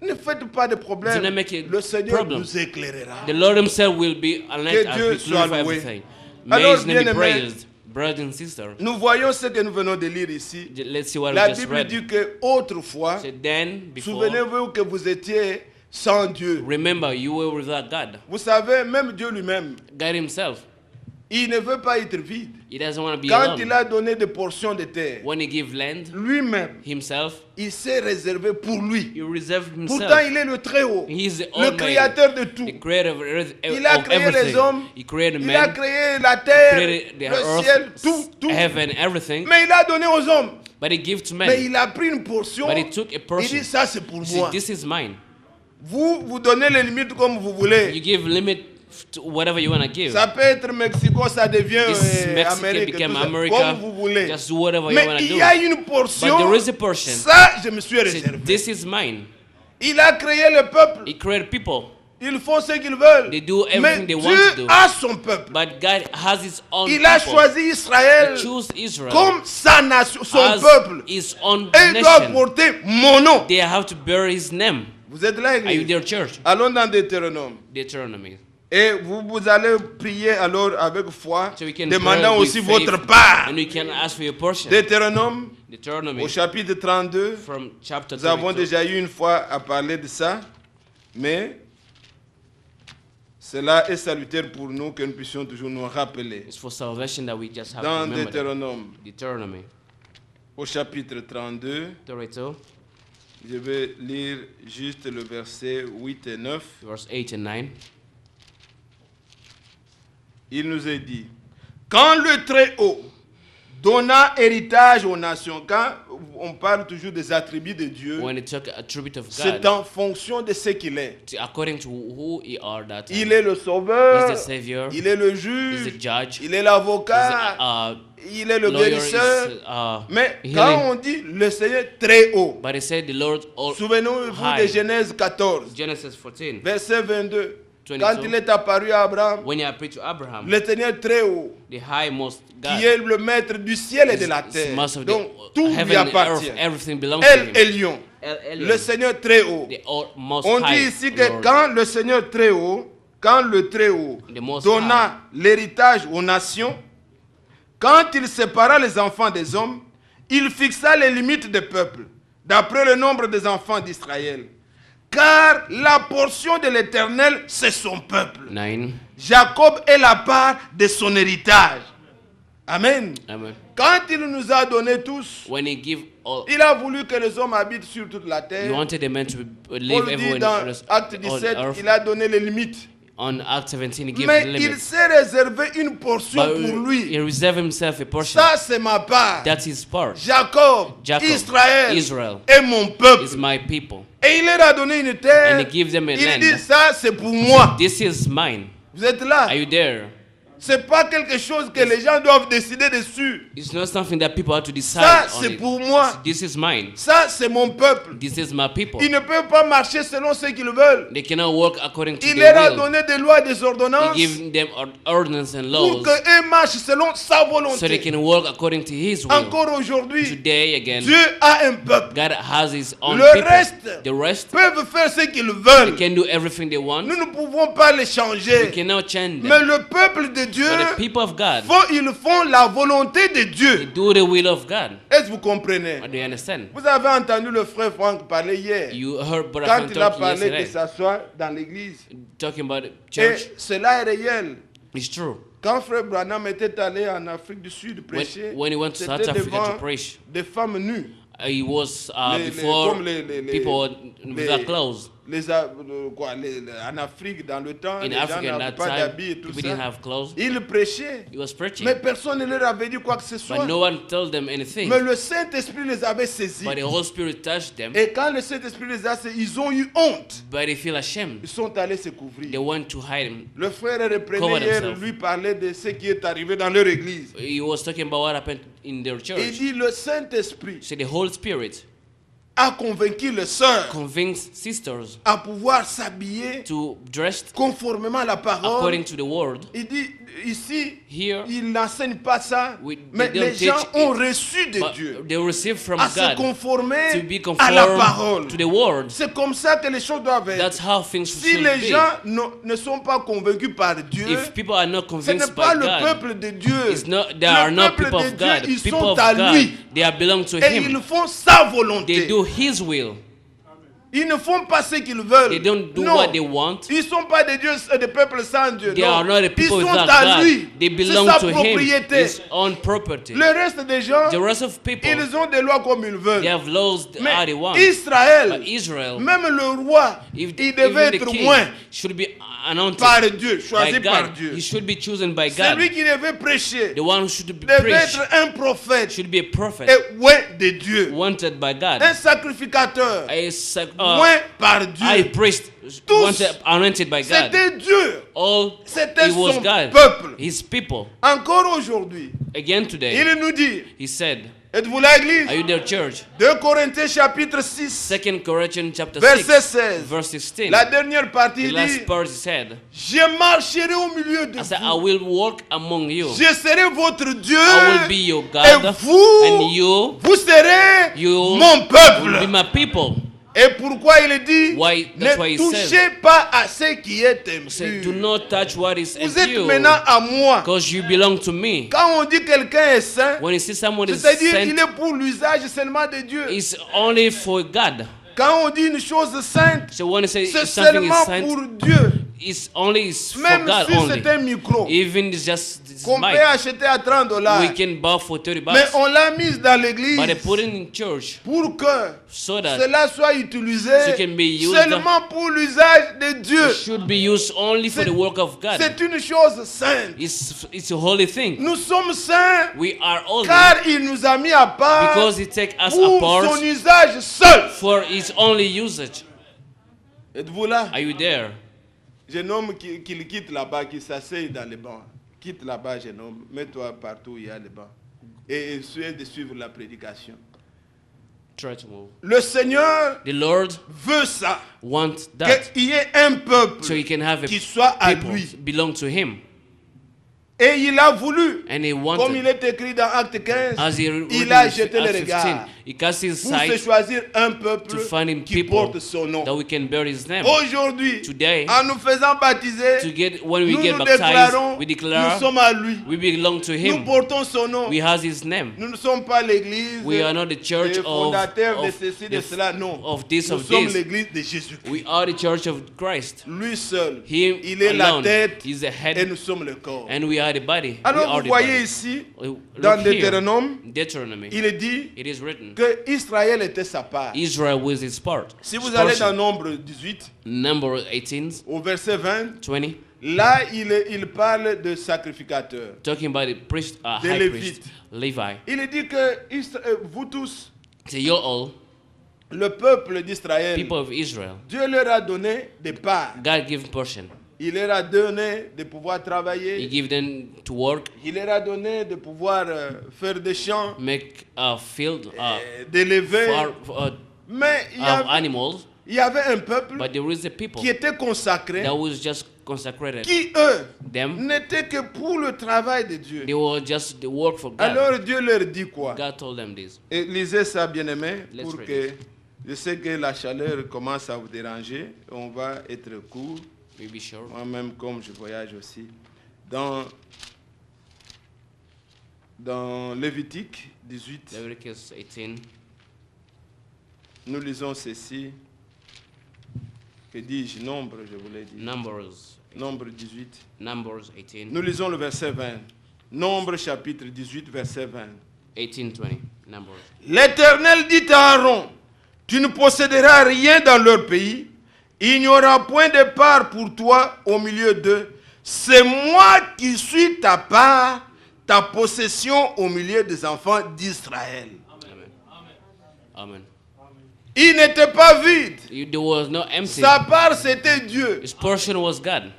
Ne faites pas de problème. Do not make it Le Seigneur problem. nous éclairera. the Lord Himself will be Que enlightened Dieu as we soit glorify loué. everything. May Alors, His name be bien-aimés, praised, brothers and sisters. Nous voyons ce que nous venons de lire ici. Let's see what La we just Bible read. dit que autrefois, So then, before, souvenez-vous que vous étiez sans Dieu. remember you were without God. Vous savez, même Dieu lui-même, God Himself, il ne veut pas être vide. He doesn't want to be Quand alone. il a donné des portions de terre, When He gives land, lui-même, Himself, il s'est réservé pour lui. He reserved Pourtant, Himself. il est le Très-Haut, He is the le Almighty, créateur de tout. the creator of, earth, Il a of créé les everything. hommes, He created il a man, créé la terre, created the le ciel, earth, tout, tout. heaven, everything. Mais il a donné aux hommes. But He gives to Mais men. il a pris une portion. But He took a Il portion. dit ça c'est pour See, moi. this is mine. Vous donnez les limites comme vous voulez. You give limit to whatever you want to give. Ça peut être Mexico, ça devient This Mexico Amérique, became tout ça, America. comme vous voulez. Just do whatever you Mais want to il do. y a une portion. But there is a portion. Ça, je me suis See, réservé. this is mine. Il a créé le peuple. He created people. Ils font ce qu'ils veulent. They do Mais everything they want Dieu to do. a son peuple. But God has His own Il a people. choisi Israël He chose Israel comme sa nation, son as peuple. His own Et il doit nation. porter mon nom. They have to bear His name. Vous êtes là, Are you église? there, church? Allons dans Deutéronome. Deuteronomy. Et vous allez prier alors avec foi, So we can demandant pray with aussi faith, votre part. and we can ask for your portion. Deutéronome, Deuteronomy au chapitre 32, from chapter nous avons 32. déjà eu une fois à parler de ça, mais cela est salutaire pour nous que nous puissions toujours nous rappeler. It's for salvation that we just have to Dans remember that. Deutéronome, Deuteronomy au chapitre 32, 32, je vais lire juste le verset 8 et 9. verse 8 and 9. Il nous est dit, quand le Très-Haut donna héritage aux nations, quand on parle toujours des attributs de Dieu, When it took a tribute of c'est God, en fonction de ce qu'il est. according to who He are that time. Il est le sauveur, He's the Savior. il est le He's juge, the judge. il est l'avocat, He's il est le lawyer. guérisseur. He's Mais healing. quand on dit le Seigneur très haut, But He said the Lord souvenez-vous high. de Genèse 14, Genesis 14. verset 22. 22. Quand il est apparu à Abraham, When He appeared to Abraham, le Seigneur très haut, the highmost God, qui est le maître du ciel et de la is terre. master of Donc the tout lui heaven and appartient. earth, everything belongs to El Him. Elyon, El le Seigneur très haut. the most On dit high ici que Lord. quand le Seigneur très haut, quand le très haut The Most donna l'héritage aux nations, quand il sépara les enfants des hommes, il fixa les limites des peuples, d'après le nombre des enfants d'Israël. Car la portion de l'Éternel, c'est son peuple. 9. Jacob est la part de son héritage. Amen. Amen. Quand il nous a donné tous, When He give all, il a voulu que les hommes habitent sur toute la He terre. wanted the men to live Paul dit everywhere dans Acte on 17, earth. il a donné les limites. On Act 17, He gave Mais the il limit. s'est réservé une portion But pour He lui. reserved Himself a portion. Ça, c'est ma part. That's His part. Jacob, Jacob, Israël, Israel est mon is peuple. my people. Et il leur a donné une terre. And He gives them a Il land. dit, ça, c'est pour moi. This is mine. Vous êtes là. Are you there? C'est pas quelque chose que les gens doivent décider dessus. It's not something that people have to decide Ça, on c'est it. pour moi. This is mine. Ça, c'est mon peuple. This is my people. Ils ne peuvent pas marcher selon ce qu'ils veulent. They cannot work according to Il their leur a will. donné des lois et des He ordonnances give them ordinance and pour laws qu'eux marchent selon sa so they volonté. can work according to His will. Encore aujourd'hui, Today again, Dieu a un peuple. God has His own Le people. reste The rest, peuvent faire ce qu'ils they veulent. can do everything they want. Nous ne pouvons pas les We changer. cannot change Mais them. le peuple de Dieu, But the people of God, ils font la volonté de they Dieu. do the will of God. Est-ce que vous comprenez? Do you understand? Vous avez entendu le frère Franck parler hier. You heard Brother Quand Frank il a talking parlé que yesterday, ça soit dans l'église. talking about the Et church. cela est réel. It's true. Quand frère Branham était allé en Afrique du Sud prêcher, When he went to South c'était Africa devant to preach, des femmes nues. he was Les- before comme les- people without clothes. En Afrique, dans le temps, In les gens Africa, in n'avaient that pas time, d'habits et tout people didn't ça. have clothes. Il prêchait, He was preaching, mais personne ne leur avait dit quoi que ce soit. but no one told them anything. Mais le Saint-Esprit les avait saisis. But the Holy Spirit touched them, Et quand le Saint-Esprit les a saisis, ils ont eu honte. but they feel ashamed. Ils sont allés se They couvrir. went to hide him. Le frère reprenait Cover hier, themselves. lui parlait de ce qui est arrivé dans leur église. He was talking about what happened in their Il church. dit le Saint-Esprit So the Holy Spirit a convaincu les sœurs convinced sisters à pouvoir s'habiller to dress conformément à la parole. according to the word. Il dit ici, Here, il n'enseigne pas ça, mais they les don't gens teach ont it, reçu de but Dieu they receive from à se God conformer to be à la conformed parole. to the word. C'est comme ça que les choses doivent être. That's how things Si should les be. gens ne sont pas convaincus par Dieu, If people are not ce n'est convinced pas by le God, peuple de Dieu. it's not, they are Le not peuple people de of Dieu, God. ils People sont of à God, lui. they are belong to Et ils Him. font sa They volonté. do His will. Ils ne font pas ce qu'ils veulent. They don't do Non. what they want. Ils ne sont pas des dieux, des peuples sans Dieu. They non. are not the Ils people sont without à God. lui. They C'est belong sa to Him. propriété. His own property. Le reste des gens, The rest of people, ils ont des lois comme ils veulent. they have laws how they Mais want. Israël, But Israel, même le roi, if il devait even the être king moins should be anointed par Dieu, by choisi par God. Dieu. He should be chosen by God. Celui qui devait prêcher The one who should be devait preached être un prophète should be a prophet et loin de Dieu. wanted by God. Un sacrificateur loin par Dieu. high priest Tous, wanted, anointed by God. C'était Dieu. All C'était it was son God, peuple. His people. Encore aujourd'hui, Again today, il nous dit, He said, êtes-vous l'église? are you their church? 2 Corinthiens chapitre 6, 2 Corinthians chapter verset 6, 16. verse 16. La dernière partie The dit, last part he said, je marcherai au milieu de I said, I vous. will walk among you. Je serai votre Dieu. I will be your Et God, and vous, you vous serez You mon will be peuple. my people. Et pourquoi il dit, Why? That's why ne he touchez said, pas à ce qui est say, do impur. not touch what is Vous êtes impure, maintenant à moi. because you belong to me. Quand on dit quelqu'un est saint, When you see someone is c'est-à-dire qu'il sent, est pour l'usage seulement de Dieu. it's only for God. Quand on dit une chose sainte, So when you say c'est something is seulement sent, pour Dieu. it's only for Même God si only. c'est un micro Even it's just this qu'on peut mic, acheter à $30, we can buy for 30 mais bucks. on l'a mise dans l'église But they put it in church pour que so that cela soit utilisé So can be used seulement pour l'usage de Dieu. it should be used only for the work of God. C'est une chose sainte. It's a holy thing. Nous sommes saints We are holy car il nous a mis à part because He take us pour apart son usage seul. for His only usage. Êtes-vous là? Are you there? Jeune homme qui quitte là-bas, qui s'asseye dans les bancs. Quitte là-bas, jeune homme. Mets-toi partout où il y a les bancs. Et essaye de suivre la prédication. Try to move. Le Seigneur The Lord veut ça. wants that Qu'il y ait un peuple so He can have a qui soit à people lui. belong to Him. Et il a voulu, And He comme il wanted, est écrit dans Acte 15, as He il a written jeté in le Acts 15, regard He cast His pour se sight choisir un peuple to find Him qui people porte son nom. that we can bear His name. Aujourd'hui, Today, en nous faisant baptiser, to get when we nous get nous baptized, déclarons, we nous declare sommes à lui. we belong to Nous Him. portons son nom. We have His name. Nous ne sommes pas l'église We are not the church des fondateurs de of ceci, de cela, non. of this, Nous of sommes this. l'église de Jésus-Christ. We are the church of Christ. Lui seul, Him il est la alone tête is the et head, nous sommes le corps. and we are the body. We Alors are vous the voyez body. ici, Look dans here, Deutéronome, Deuteronomy, il est dit it is written, que Israël était sa part. Israel was his part. Si vous His allez dans portion. Nombre 18, Number 18, au verset 20, 20, là il parle de sacrificateurs. talking about the priest, Des high Lévites. priest, Levi. Il dit que vous tous, So you all, le peuple d'Israël, people of Israel, Dieu leur a donné des parts. God given portion. Il leur a donné de pouvoir He travailler. gave them to work, Il leur a donné de pouvoir faire des champs, make a field d'élever. for Mais animals. il y avait un peuple But there is a people qui était consacré, that was just consecrated. qui eux Them, n'étaient que pour le travail de Dieu. they were just the work for God. Alors Dieu leur dit quoi? God told them this. Et lisez ça, bien-aimé, Let's pour read que je sais que la chaleur commence à vous déranger. On va être court. We be sure. Moi-même, comme je voyage aussi. Dans Lévitique 18, Leviticus 18, nous lisons ceci. Que dis-je? Nombre, je voulais dire. Nombre 18. Numbers 18, Nous lisons le verset 20. Nombre chapitre 18, verset 20. 18:20. Numbers. L'Éternel dit à Aaron, tu ne posséderas rien dans leur pays, il n'y aura point de part pour toi au milieu d'eux. C'est moi qui suis ta part, ta possession au milieu des enfants d'Israël. Amen. Il n'était pas vide. There was no empty. Sa part, c'était Dieu. His portion was God.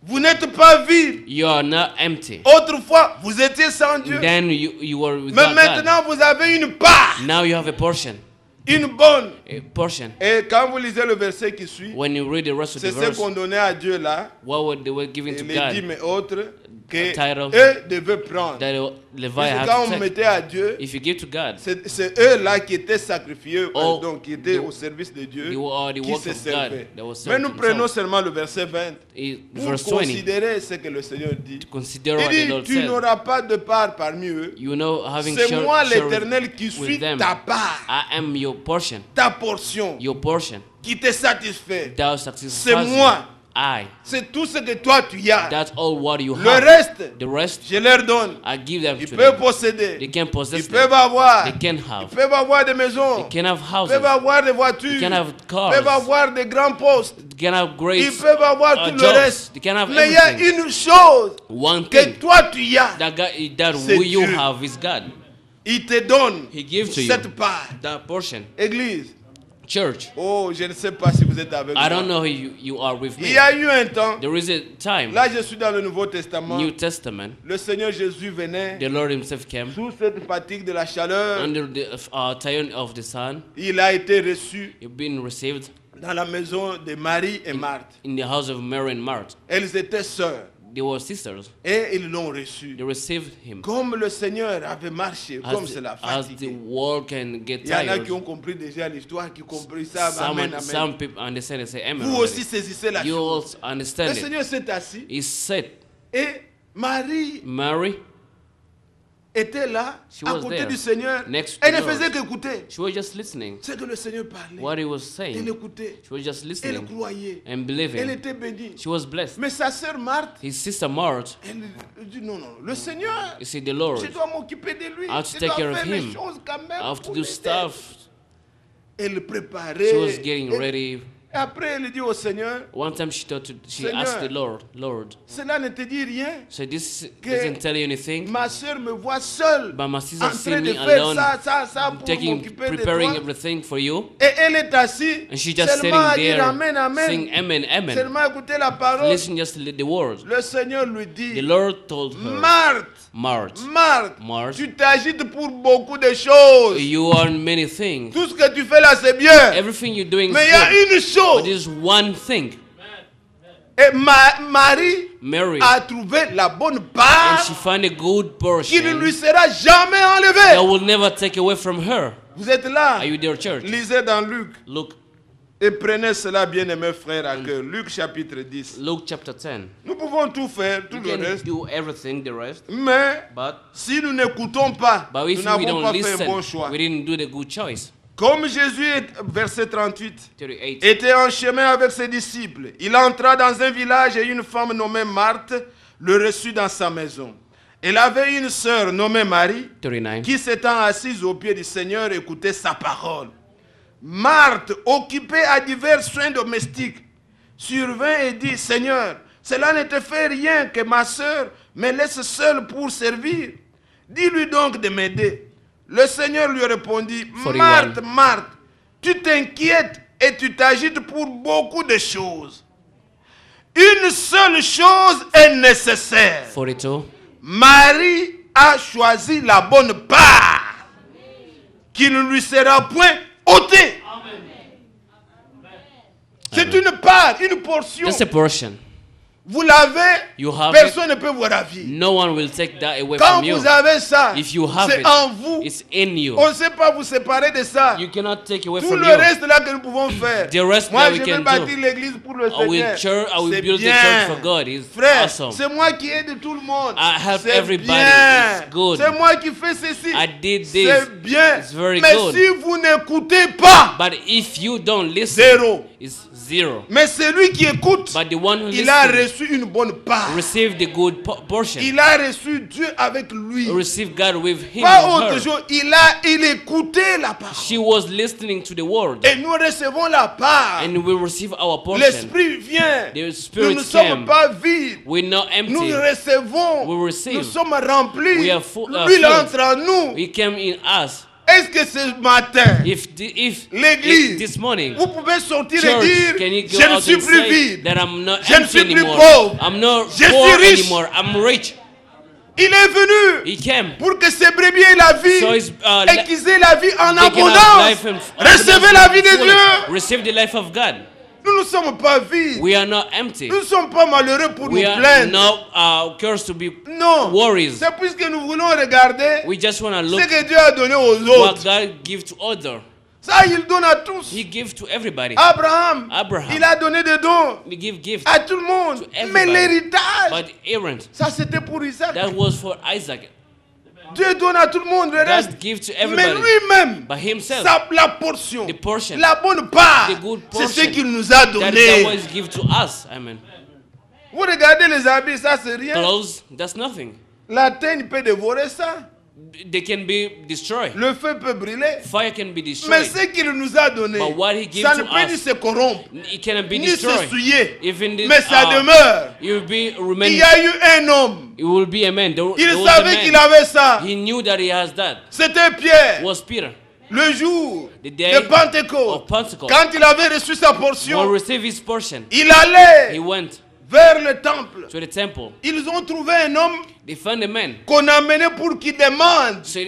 Vous n'êtes pas vide. You are not empty. Autrefois, vous étiez sans Dieu. Then you were Mais without God. maintenant, vous avez une part, Now you have a portion. une bonne. A portion. Et quand vous lisez le verset qui suit, When you read the rest of the c'est ce verse, qu'on donnait à Dieu là. what they were giving Et to les God, dîmes autres que title eux devaient prendre. that Parce Levi que had quand to on take. mettait à Dieu, If you give to God, c'est eux là qui étaient sacrifiés, Oh, donc qui étaient the- au service de Dieu, they were the qui work se of God servaient. that was Mais served nous himself. prenons seulement le verset 20 pour Verse 20. considérer ce que le Seigneur dit. Consider what the Il Lord dit, tu said. n'auras pas de part parmi eux. You know, having C'est share, moi share l'Éternel qui suis with them. ta part, I am your portion. ta portion, Your portion. qui te satisfait. Thou C'est satisfies moi. I. C'est tout ce que toi tu as. That's all what you Le have. reste, The rest, je leur donne. I give them Ils to peuvent them. posséder. They can Ils possess peuvent them. avoir. They can Ils have. peuvent avoir des maisons. They can have Ils houses. peuvent avoir des voitures. They can have Ils cars. peuvent avoir des grands postes. They can have great Ils peuvent avoir tout le jobs. reste. They can have Mais il y a everything. une chose One que thing toi tu as. that C'est who you Dieu. have is God. Il te donne He gives to you cette part. that portion. Église. Church, Oh, je ne sais pas si vous êtes avec I don't moi. know if you are with Il me. y a eu un temps. There is a time, Là, je suis dans le Nouveau Testament. New Testament, Le Seigneur Jésus venait the Lord himself came sous cette fatigue de la chaleur. under the tyranny of the sun. Il a été reçu You've been received dans la maison de Marie et Marthe. in the house of Mary and Martha. Elles étaient sœurs They were sisters. et ils l'ont reçu. They received him. Comme le Seigneur avait marché, comme As, cela as the fatigué. world can get Il y en a tired, qui ont compris déjà l'histoire, qui ont compris ça. Amen, amen. some people understand and say amen. Vous already. aussi saisissez la You chose. also Le understand it. Seigneur s'est assis He said, et Marie Mary, était là, She à was côté there, du Seigneur. next to Elle ne the Lord. faisait qu'écouter she was just listening ce que le Seigneur parlait. what he was Elle saying. écoutait, She was just elle listening croyait, and elle believing. était bénie. She was blessed. Mais sa sœur Marthe, His sister Martha, elle dit non, non, le Seigneur, you see, the Lord, je dois m'occuper de lui. I have to Je take dois care of faire les him. choses quand même I have to pour do l'aider. stuff. Elle préparait. She was getting Et- ready. Et après, elle dit au Seigneur, One time she Seigneur, asked the Lord, cela ne te dit rien. so this Que doesn't tell you anything, Ma sœur me voit seule but my en sister see train de me faire alone, ça pour m'occuper de preparing toi. everything for you, Et elle est assise and she just seulement à sitting dire there Amen, Amen. saying amen, amen. Seulement écouter la parole. Listen just to the words. Le Seigneur lui The dit, Lord told her, Marthe, Martha, Marthe, Marthe, tu t'agites pour beaucoup de choses. you are many things. Tout ce que tu fais là, c'est bien. Everything you're doing Mais is il y a good. une But chose. there's one thing. Et Marie Mary, a trouvé la bonne and part she found a good qui ne lui portion sera jamais that enlevée. will never take away from her. Vous êtes là. Are you there, church? Lisez dans Luc Luke, et prenez cela, bien-aimés frères, à cœur. Luc chapitre 10. Luke chapter 10. Nous pouvons tout faire, tout You le can reste. do everything, the rest, Mais but si nous n'écoutons pas, but nous if we n'avons don't pas fait un bon listen, choix. we didn't do the good choice. Comme Jésus, verset 38, 38. était en chemin avec ses disciples, il entra dans un village et une femme nommée Marthe le reçut dans sa maison. Elle avait une sœur nommée Marie 39. qui s'étant assise aux pieds du Seigneur écoutait sa parole. Marthe, occupée à divers soins domestiques, survint et dit, Seigneur, cela ne te fait rien que ma sœur me laisse seule pour servir. Dis-lui donc de m'aider. Le Seigneur lui répondit, 41. Marthe, Marthe, tu t'inquiètes et tu t'agites pour beaucoup de choses. Une seule chose est nécessaire. 42. Marie a choisi la bonne part qui ne lui sera point ôtée. C'est une part, une portion. Just a portion. Vous l'avez, You have personne ne peut vous ravir. No one will take that away Quand from you. vous avez ça, If you have c'est it, en vous. it's in you. On ne sait pas vous séparer de ça. You cannot take away Tout from le you. reste là que nous pouvons faire. The rest Moi, that we je can vais bâtir do. l'église pour le I will, Seigneur. I will C'est build the bien. church for God. It's Frère, awesome. c'est moi qui aide tout le monde. I help C'est everybody. bien. It's good. C'est moi qui fais ceci. I did this. C'est bien. It's very Mais good. si vous n'écoutez pas, But if you don't listen, zéro. it's zero. Mais celui qui écoute, But the one who il a listens reçu une bonne part. receive the good portion. Il a reçu Dieu avec lui. Receive God with him Pas or autre her. chose. Il écoutait la parole. She was listening to the word. Et nous recevons la part. And we receive our portion. L'Esprit vient. The Nous Spirit ne sommes came. pas vides. We're not Nous empty. recevons. We receive. Nous sommes remplis. We are full- Lui, il filled. entre en nous. He came in us. Est-ce que ce matin, If l'église, this morning, vous pouvez sortir church, et can you dire, go je ne out suis and plus say vide. that I'm not Je ne empty suis plus anymore. pauvre. I'm not Je suis poor riche. anymore. I'm rich. Il est venu He came. pour que ses brebis aient la vie So his, et qu'ils aient la vie en They can have abondance. life and Recevez la vie de fullness. Dieu. Receive the life of God. Nous ne sommes pas vides. We are not empty. Nous ne sommes pas malheureux pour We nous are plaindre. not cursed to be Non. worries. C'est puisque nous voulons regarder We just want to ce look que Dieu a donné aux what autres. God gives to others. Ça, il donne à tous. He gives to everybody. Abraham, Abraham. il a donné des dons He give gifts. à tout le monde. To Mais everybody. l'héritage, But Aaron, ça c'était pour Isaac. that was for Isaac. Dieu donne à tout le monde le reste. God gives to Mais everybody. lui-même, But himself, la portion, the portion, la bonne part, the good c'est ce portion qu'il nous a that donné. God give to us. Amen. Vous regardez les habits, ça c'est rien. Clothes, that's nothing. La teigne peut dévorer ça. They can be destroyed. Le feu peut brûler. Fire can be Mais destroyed. ce qu'il nous a donné, But what he gives ça to ne peut ni us, se corrompre, it cannot be ni se destroyed. souiller. Even this, Mais ça demeure. it will be Il remain. y a eu un homme. It will be a man. There Il was a savait man. qu'il avait ça. He knew that he has that. C'était Pierre. Was Peter. Le jour The day de Pentecôte, of Pentecost. quand il avait reçu sa Will portion, receive his portion. il allait He went vers le temple. to the temple. Ils ont trouvé un homme They found a man. qu'on a mené pour qu'il demande. So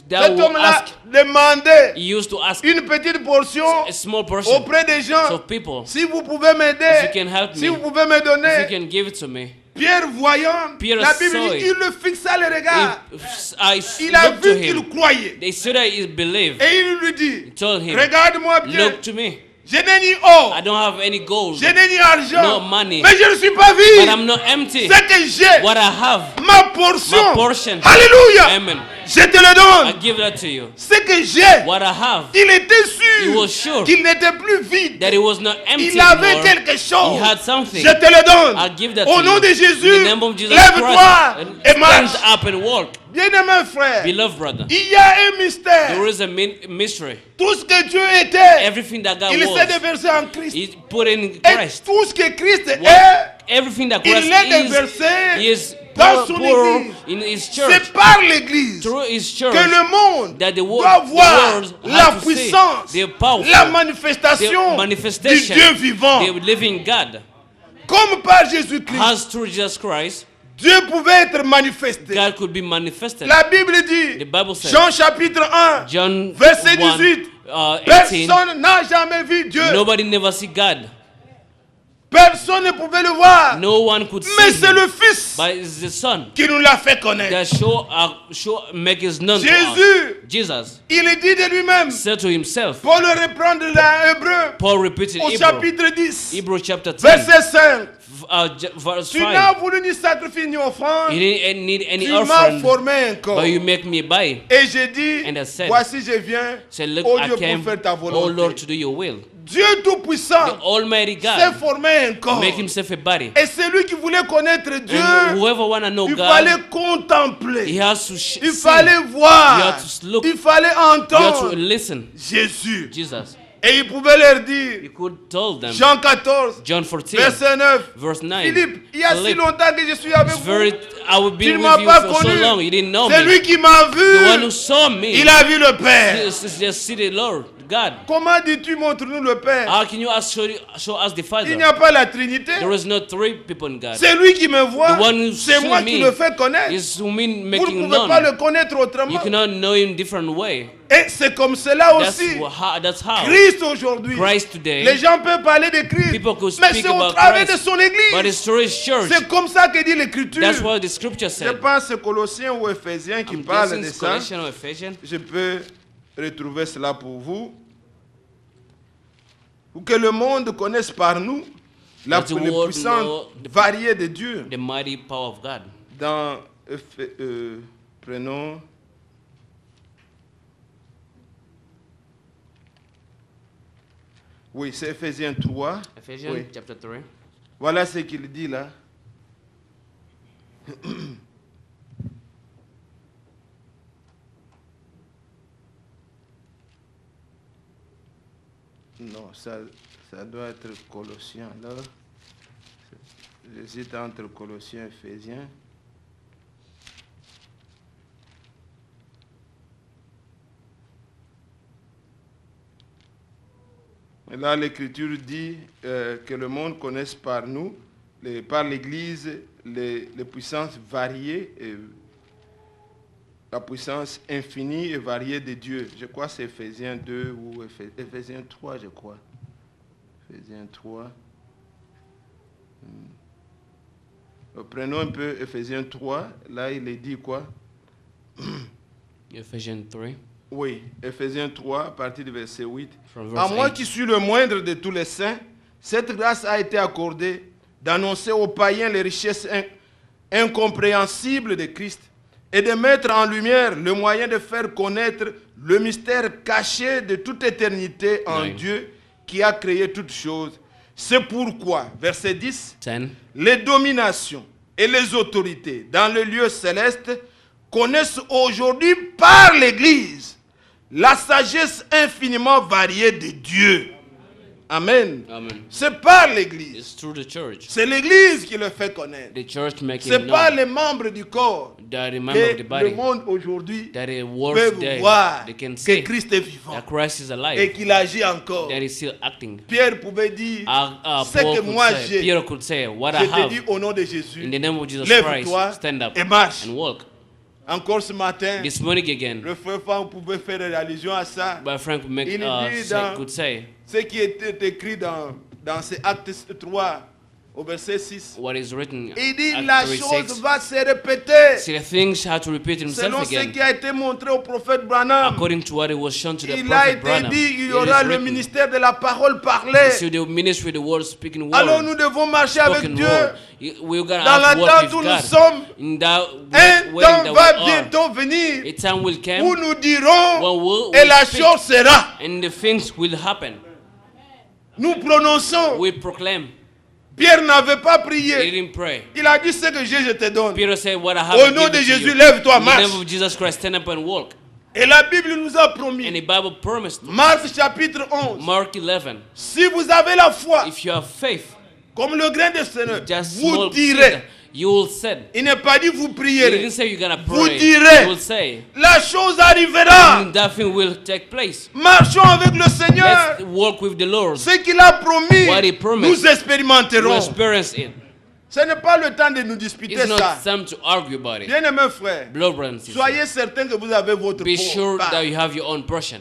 that Cet will homme-là ask. demandait He used to ask une petite portion a small portion auprès des gens. of people. Si vous pouvez If m'aider, you can help si me, vous pouvez me if you donner. can give it to me. Pierre voyant, Peter la Bible saw dit, it. il le fixa le regard. I Il a looked to vu qu'il him. croyait. They said that he believed. Et il lui dit, He told him, regarde-moi bien, look to me. je n'ai ni or, I don't have any gold, je n'ai ni argent, no money, mais je ne suis pas but vide. I'm not empty. Ce que j'ai, What I have, ma portion, my portion. alléluia, Amen. je te le I donne. give that to you. Ce que j'ai, What I have, il était He was sûr sure qu'il n'était plus vide. that it was not empty Il avait anymore. quelque He chose. had something. Je te le donne. I give that Au to nom you. de In Jésus, the name of Jesus lève-toi Christ, et marche. stand up and walk. Bien-aimé frère, Beloved brother, il y a un mystère. there is a mystery. Tout ce que Dieu était, Everything that God il s'est was, déversé en Christ. He put in Et Christ. tout ce que Christ What, est, everything that il Christ l'a is, déversé He is dans pour son église. in His church. C'est par l'église Through His church que le monde that the doit world, voir the world la has to see puissance, the powerful, la the manifestation du manifestation, Dieu vivant. the living God. Comme par Jésus-Christ, As through Jesus Christ, Dieu pouvait être manifesté. God could be manifested. La Bible dit, The Bible says, Jean chapitre 1, John verset 1, 18, 18, personne n'a jamais vu Dieu. nobody never see God. Personne ne pouvait le voir. No one could Mais see c'est Him. le Fils But it's the Son qui nous l'a fait connaître. that make His known to Jésus, us. Jesus il dit de lui-même, said to Himself, Paul le reprend de l'Hébreu Paul repeated au Hebrew, chapitre 10, Hebrew chapter 10, verset 5. verse Tu n'as 5. voulu ni sacrifice ni offrande, You didn't need any tu m'as offering, formé un corps. but you make me buy. Et j'ai dit, And I said, voici je viens, Say, look, oh I Dieu, came, pour faire ta oh Lord, volonté. to do your will. Dieu Tout-Puissant The Almighty s'est God formé un corps. make Himself a body. Et celui qui voulait connaître Dieu, And whoever want to know il God, fallait contempler. he has to Il see. fallait You voir. have to look. Il fallait You have to entendre listen. Jésus. Jesus. Et il pouvait leur dire, You could tell them. Jean 14, John 14, verset 9, verse 9. Philippe, il y a si Philippe, longtemps que je suis avec It's vous. very, I will be Tu ne with m'as you pas for so long. You connu. didn't know C'est me. lui qui m'a The one who vu. saw me, Il a vu le Père. just see the Lord, God. Comment dis-tu montre-nous le Père? How can you show us the Il Father? n'y a pas la Trinité. There is no three people in God. C'est lui qui me voit. The one who C'est sees moi qui me le fais connaître. is who mean Vous making ne pouvez pas known. le connaître You autrement. cannot know him different way. Et c'est comme cela That's aussi. that's how. Christ aujourd'hui. Christ today. Les gens peuvent parler de Christ. People could Mais speak c'est au about travers de Christ, son but église. it's through his church. C'est comme ça que dit l'Écriture. That's what the scripture Je said. pense que c'est Colossiens ou Éphésiens qui I'm parlent guessing de it's ça. Colossians or Ephesians. Je peux retrouver cela pour vous. Pour que le monde connaisse par nous la That the world puissance know variée de Dieu. The mighty power of God. Dans, prenons oui, c'est Éphésiens 3. Ephesians Oui. chapter 3. Voilà ce qu'il dit là. Non, ça doit être Colossiens là. J'hésite entre Colossiens et Éphésiens. Et là, l'Écriture dit que le monde connaisse par nous, par l'Église, les puissances variées, la puissance infinie et variée de Dieu. Je crois que c'est Éphésiens 2 ou Éphésiens 3, je crois. Éphésiens 3. Prenons un peu Éphésiens 3. Là, il est dit quoi? Ephesians 3. Oui, Éphésiens 3, à partir du verset 8. From À verse moi 8. qui suis le moindre de tous les saints, cette grâce a été accordée d'annoncer aux païens les richesses incompréhensibles de Christ et de mettre en lumière le moyen de faire connaître le mystère caché de toute éternité en Oui. Dieu qui a créé toutes choses. C'est pourquoi, verset 10, 10. les dominations et les autorités dans le lieu céleste connaissent aujourd'hui par l'Église la sagesse infiniment variée de Dieu. Amen. Amen. C'est par l'Église. It's through the church. C'est l'Église qui le fait connaître. The church making C'est pas known les membres du corps that the member of the que le body, monde aujourd'hui that the world peut today, voir they can que see Christ est vivant that Christ is et alive, qu'il agit encore. that is still acting. Pierre pouvait dire, ce Paul que could moi say, j'ai, Peter could say, what je I te dis have, au nom de Jésus, in the name of Jesus lève-toi Christ, stand up et marche. and walk. Encore ce matin, This morning again, le frère Franck pouvait faire allusion à ça. my friend could, Il dit dans could say ce qui était écrit dans ces actes 3 au verset 6. what is written. Il dit Acts la 3:6. chose va se répéter See, the things had to repeat himself selon ce again, qui a été montré au prophète Branham. according to what it was shown to the Il a prophet été Branham. dit il y It aura is le written. ministère de la parole parlée. So the ministry, the word speaking word, Alors nous devons marcher avec spoken Dieu. word. We're gonna Dans have to walk l'attente où with nous God. sommes, In that un when temps that va we are, bientôt venir a time will où come nous dirons when we'll et la speak, chose sera. and the things will happen. Nous prononçons. We proclaim. Pierre n'avait pas He prié. didn't pray. Il a dit ce que j'ai, je te donne. Peter said, "What I have, Au I nom give de it to Jésus, you." lève-toi, In the marche. name of Jesus Christ, stand up and walk. Et la Bible nous a And promis, the Bible promised. Marc chapitre 11, Mark 11. si vous avez la foi, If you have faith, comme le grain de sénat, just vous small direz. seed, you will say. Il n'est pas dit vous He prierez. didn't say you're gonna Vous pray. direz. You will say. La chose arrivera. And that thing will take place. Marchons avec le Seigneur. Let's walk with the Lord. Ce qu'il a promis, What he promised. nous We'll expérimenterons. experience it. Ce n'est pas le temps de nous disputer It's not ça. time to argue about it. Bien-aimés frères, Blood brothers and sisters, soyez certains que vous avez votre be sure part. that you have your own portion.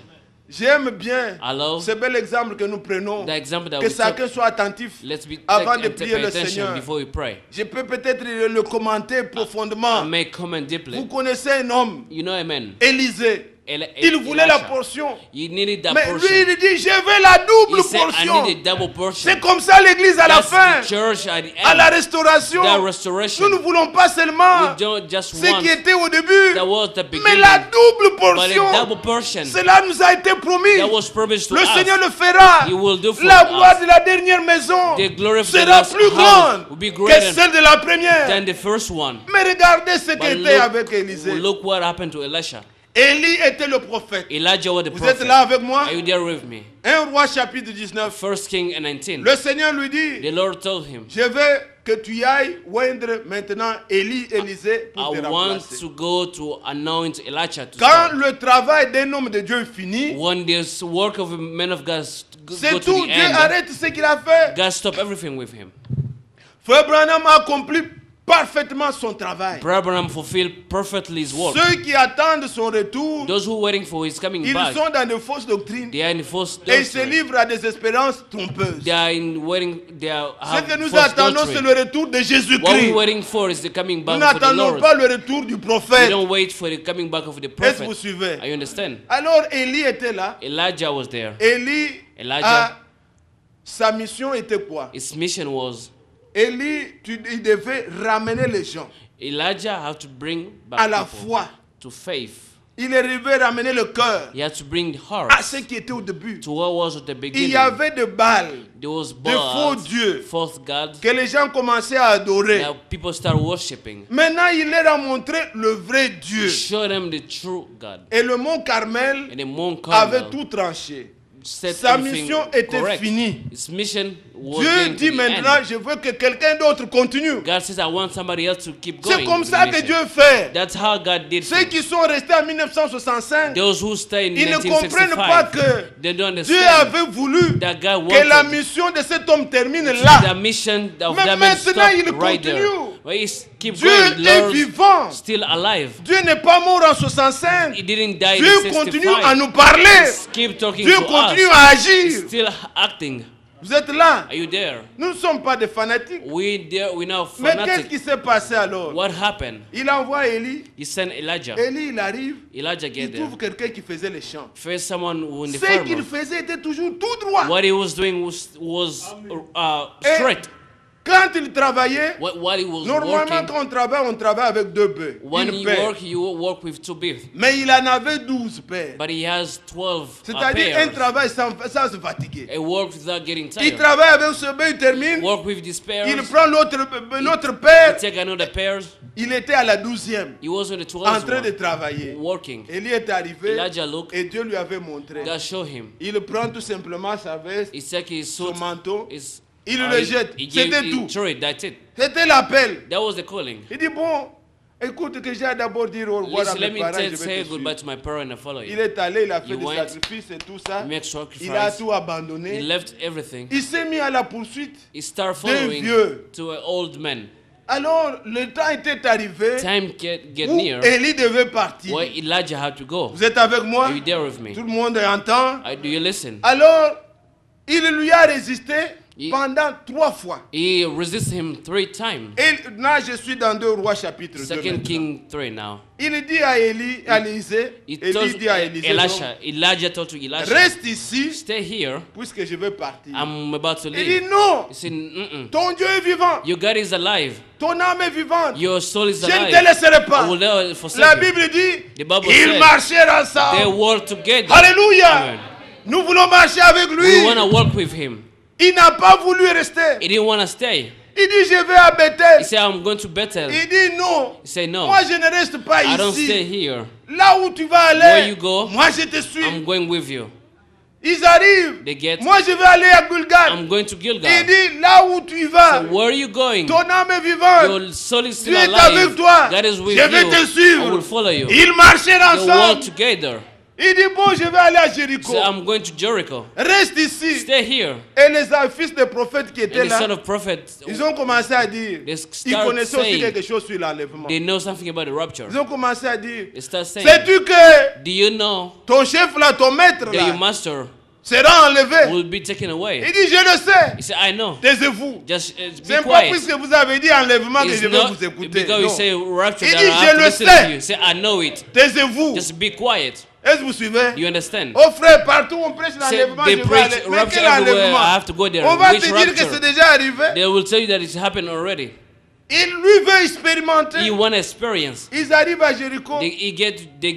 J'aime bien Hello? ce bel exemple que nous prenons. The example that Que we took, chacun soit attentif let's be avant take de and prier pay le attention Seigneur. before we pray. Je peux peut-être le commenter I profondément. may comment Vous deeply. connaissez un homme, You know, amen. Élisée. Il voulait la portion. You needed that Mais portion. lui, il dit, je veux la double He said, portion. I need a double portion. C'est comme ça l'église à la That's fin, the church at the à la end. restauration. That Nous restoration. ne voulons pas seulement We don't just ce want qui était au début, that was the mais beginning, la double but a portion. double portion Cela nous a été promis. that was promised to Le us. Seigneur le fera. He will do for La gloire us. de la dernière maison The glory of the sera last plus house grande will be que greater celle de la première. than the first one. Mais regardez ce qui But était avec look, Élisée. look what happened to Elisha. Élie était le prophète. Elijah was the Vous êtes prophet. là avec moi? Are you there with me? 1 Roi chapitre 19. 1 King 19. Le Seigneur lui dit, The Lord told him, je veux que tu y ailles oindre maintenant Élisée pour te I want remplacer. to go to anoint Elijah to Quand start. le travail d'un homme de Dieu est fini, When this work of a man of God go c'est to tout. the Dieu end, arrête ce qu'il a fait. God stopped everything with him. Frère Branham a accompli parfaitement son travail. Abraham fulfilled perfectly his work. Ceux qui attendent son retour, Those who are waiting for his coming ils back, sont dans de fausses doctrines they are in false et ils se doctrine. livrent à des espérances trompeuses. They are in waiting. They are Ce have que nous false attendons, c'est doctrine. le retour de What we're Jésus-Christ. waiting for is the coming Nous back of the n'attendons Lord. pas le retour du We prophète. don't wait for the coming back of the Est-ce que prophet. vous suivez? Are you understand? Alors Élie était là. Elijah was there. Elijah, sa mission était quoi? His mission was Élie, il devait ramener les gens Elijah had to bring à back la people foi. to faith. Il devait ramener le cœur He had to bring the heart à ce qui était au début. to what was at the Il beginning. y avait de Baal There was de faux Baal, dieux false God, que les gens commençaient à adorer. that people start worshiping. Maintenant, il leur a montré le vrai Dieu. Show them the true God. Et le mont Carmel And the Mount avait Carmel tout tranché. set Sa everything mission était correct. finie. His mission was Dieu getting to dit the maintenant, end. je veux que quelqu'un d'autre continue. God says, I want somebody else to keep going. C'est comme with ça the que mission. Dieu fait. That's how God did Ceux things. qui sont restés en 1965, Those who stay in ils ne comprennent pas 1965, que they don't Dieu understand avait voulu that God que la wanted mission de cet homme termine the là. mission of Mais that man maintenant, stop il right there. continue. But he keeps Dieu going. est Lord vivant. still alive. Dieu n'est pas mort en 65. He didn't die Dieu in continue à 65. nous parler. Keep talking Dieu to continue us. à He's agir. still acting. Vous êtes là. Are you there? Nous ne sommes pas des fanatiques. We're now Mais qu'est-ce fanatic. qui s'est passé alors? What happened? Il envoie Élie. He sent Elijah. Élie, il arrive. Elijah get Il there. trouve quelqu'un qui faisait les chants. First someone who in the Ce qu'il farmer. faisait était toujours tout droit. What he was doing was Et straight. quand il travaillait, What he was normalement working, quand on travaille avec deux bœufs. when Une you paire. work with 2 beef. Mais il en avait 12 paires. But he has 12 C'est-à-dire un pairs. travail sans se fatiguer. A work without getting Il tired. travaille avec ce bœuf, il termine. Work with these pairs. Il prend l'autre paire. Take another pairs. Il était à la 12e, He was on the 12th en train de one, travailler. working. Élie est arrivé Elijah looked. et Dieu lui avait montré. God showed him. Il prend tout simplement sa veste, He took his son suit. manteau, His, il le jette. C'était he tout. threw it. That's it. C'était l'appel. That was the calling. Il dit bon, écoute que j'ai d'abord dire au revoir à Listen, let mes me parents, je say vais te goodbye suivre. to my parents and follow Il you. est allé, il a fait He des went, sacrifices et tout ça. Make Il a sacrifice. tout He abandonné. left everything. Il s'est mis à la poursuite. He started D'un following vieux. to an old man. Alors, le temps était arrivé Time get où near Élie devait partir. where Elijah had to go. Vous êtes avec moi? Are you there with me? Tout le monde entend. Do you listen? Alors, il lui a résisté Il- pendant 3 fois. He resisted him 3 times. Et là, je suis dans 2 Rois chapitre 2. Second maintenant. King 3 now. Il dit à Élie, à Élisée, He Élie told dit à Élisée, Elijah told to Elisha, reste ici, stay here. puisque je vais partir. I'm about to Il dit leave. non, He said, mm-mm. ton Dieu est vivant, Your God is alive. ton âme est vivante. Your soul is Je ne te alive. laisserai I pas. will never forsake La you. Bible dit, The Bible ils said marchèrent they ensemble. work together. Alléluia. Amen. Nous voulons marcher avec We lui. want to work with him. Il n'a pas voulu rester. He didn't want to stay. Il dit, je vais à He Bethel. said, I'm going to Bethel. Il dit, non. He said, no, Moi, je ne reste pas I don't stay ici. here. Là où tu vas Where aller, you go, moi, je te suis. I'm going with you. Ils arrivent. They get, Moi, je vais aller à Gulgal. I'm going to Il Gilgal. dit, là où tu vas, Where are you going? ton âme est vivante. Your soul is still Dieu est alive. avec toi. God is with Je vais te you. I suivre. will follow you. Ils marchèrent They walk ensemble. together. Il dit, bon, je vais aller à Jéricho. So I'm going to Jericho. Reste ici. Stay here. Et les fils des prophètes qui étaient And the son là, of prophets, ils ont commencé à dire, they ils start connaissaient aussi saying, quelque chose sur l'enlèvement. they know something about the rapture. Ils ont commencé à dire, They start saying, sais-tu que do you know ton chef là, ton maître that your là, master sera enlevé? will be taken Il away? dit, je le sais. He said, I know. Taisez-vous. Just C'est be pas quiet. puisque vous avez dit enlèvement que It's je vais not vous écouter. because you Non. say rapture Il that dit, I have je to le listen sais. to you. Say, I know it. Taisez-vous. Just be quiet. Est-ce que vous suivez? You understand? Oh frère, partout on prêche Say, l'enlèvement, they je vais preach aller. Mais rapture quel everywhere. enlèvement? I have to go there. On va Which te dire que c'est rapture? déjà arrivé. They will tell you that it's happened already. Il lui veut expérimenter. He want experience. Ils arrivent à Jéricho. They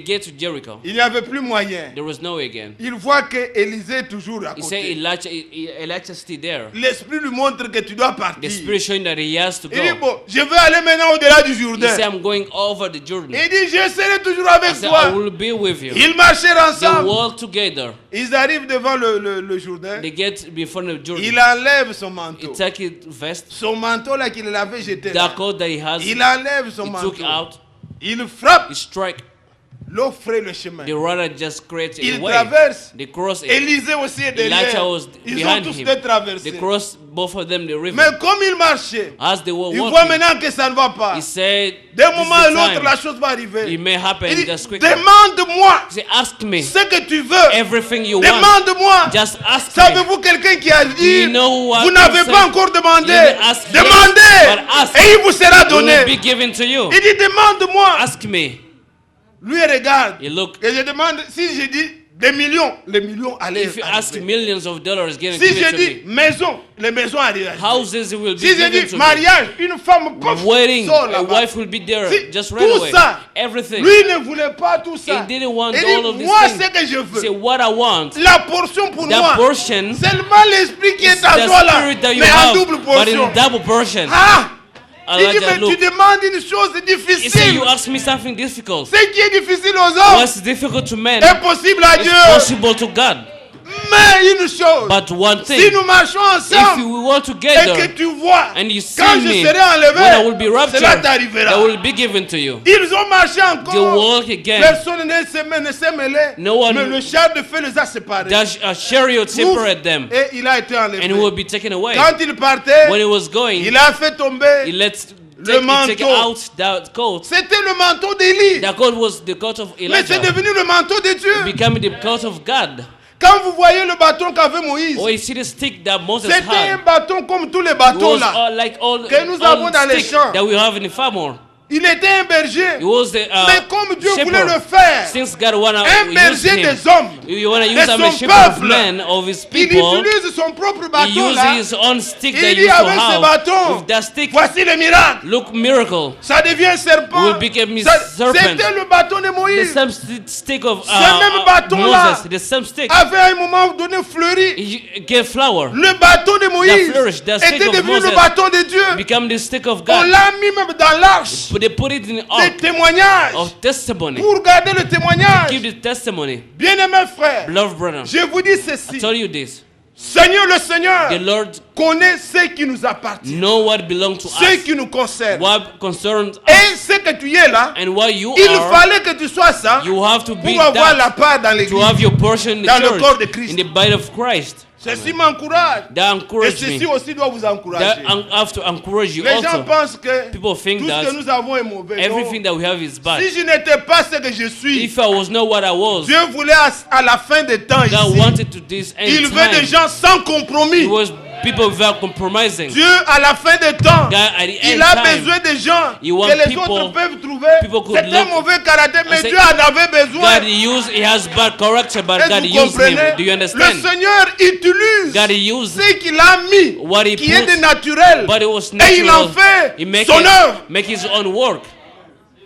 get to Jericho. Il n'y avait plus moyen. There was no way again. Il voit que Élisée est toujours à He said côté. Elijah still there. L'esprit lui montre que tu dois The partir. spirit showing that he has to Il dit, go. bon, je vais aller maintenant au-delà du He Jourdain. said, I'm going over the Jordan. Il dit, je serai toujours I avec said, I toi. will be with you. Ils marchèrent They ensemble. walk together. Ils arrivent devant le Jourdain. They get before the Jordan. Il enlève son He manteau. took his vest, Son manteau là qu'il avait jeté the là. coat that he has. Il enlève son He took manteau. out. Il frappe. He strike. L'eau fraye le chemin. The runner just creates a Il way. traverse. They cross it. Élisée aussi est derrière. Elijah was Ils ont behind tous him. deux They traversé. crossed both of them the river. Mais comme ils marchaient, As they were ils voient walking, maintenant que ça ne va pas. he said, D'un "This moment is à the l'autre, time. la chose va arriver. It may happen Il dit, just quickly." demande-moi He said, "Ask me ce que tu veux. everything you want. Demande-moi. Just ask me." Savez-vous quelqu'un qui a dit, You know what vous n'avez I'm pas saying? encore demandé. You may ask yes, Demandez. but ask. Et il vous sera It will donné. be given to you. Il dit, demande-moi. Ask me. Lui il regarde. You look. Et je demande, si je dis des millions, les millions allaient If you ask arriver. millions of dollars, getting Si je given to dis me. maison, les maisons arrivent. Houses will be Si je given dis to me. mariage, une femme pof, Wedding, sort a là-bas. wife will be there Si, just right tout away. ça, Everything. lui ne voulait pas tout ça. He didn't want Il all of dit, these moi things. ce que je Say veux, what I want. la portion pour That moi, portion seulement l'esprit qui is est à the toi là, spirit that you mais en have, double but portion. in double portion. Ah! Il dit, Elijah mais tu look. demandes une chose He said, difficile. you ask me something difficult. Ce qui est difficile aux hommes What's difficult to men est possible à is Dieu. possible to God. Mais une chose, But one si thing, nous marchons if ensemble we walk et que together tu vois, and you see quand je me, serai when I will enlevé, be cela raptured, t'arrivera. that will be given to you. Ils ont marché They encore. walk again. Personne ne s'est mêlé. No one- Mais le char de feu les a séparés. That a chariot separate them, Et il a été enlevé. and he will be taken away. Quand il partait, When he was going, il a fait tomber. he let le take manteau. out that coat. C'était le manteau d'Élie. That coat was the coat of Mais c'est Elijah, devenu le manteau de Dieu. becoming the coat of God. Quand vous voyez le bâton qu'avait Moïse, Oh, you see the stick that Moses c'était un had. bâton comme tous les It bâtons was là. like all que nous avons dans les sticks champs. that we have in the farm. Il était un berger. It was the Mais comme Dieu voulait shepherd. le faire, Since God wanna un use berger him, des hommes, you wanna use de him as son a shepherd of peuple, men, of his il people. utilise son propre He bâton used là. his own stick that Il he dit used to avec ce have. bâton, With that stick, voici le miracle. look, miracle. Ça devient un serpent. Will become his Ça- serpent. C'était le bâton de The Moïse. same stick of Ce même bâton-là Moses, the same stick. avait à un moment donné fleuri. He gave flower. Le bâton de Moïse flourish, the stick était of devenu le Moses bâton de Dieu. Become the stick of On God. l'a mis même dans l'arche But they put it in the des ark témoignages of testimony. pour garder le témoignage. Keep the testimony. Bien-aimés frères, Beloved brother, je vous dis I ceci. tell you this. Seigneur le Seigneur The Lord connaît ce qui nous appartient, know what belongs to ce us, qui nous concerne. what concerns us, Et ce que tu es là, and what you il are. fallait que tu sois ça You have to be pour avoir la that, part dans to l'église. have your portion in the Dans le corps de church, Christ. in the body of Christ. Ceci m'encourage. That Et encourage ceci me. aussi doit vous encourager. That have to encourage you Les gens also. pensent que People think tout ce that que nous avons est mauvais. Non. everything that we have is bad. Si je n'étais pas ce que je suis, If I was not what I was, Dieu voulait à la fin des temps God ici. wanted to this Il end veut des time. gens sans compromis. It was people without compromising. Dieu, à la fin des temps, God, at the il end a time, besoin de gens He want que les people- autres peuvent trouver. people could C'est un look mauvais caractère, mais say, Dieu en avait besoin. He has bad character, but Est-ce God que vous used him. comprenez? Do you Le understand? Seigneur utilise God used ce qu'il a mis, what he qui est put, de naturel, but it was et il en natural. fait He make son œuvre. his own work.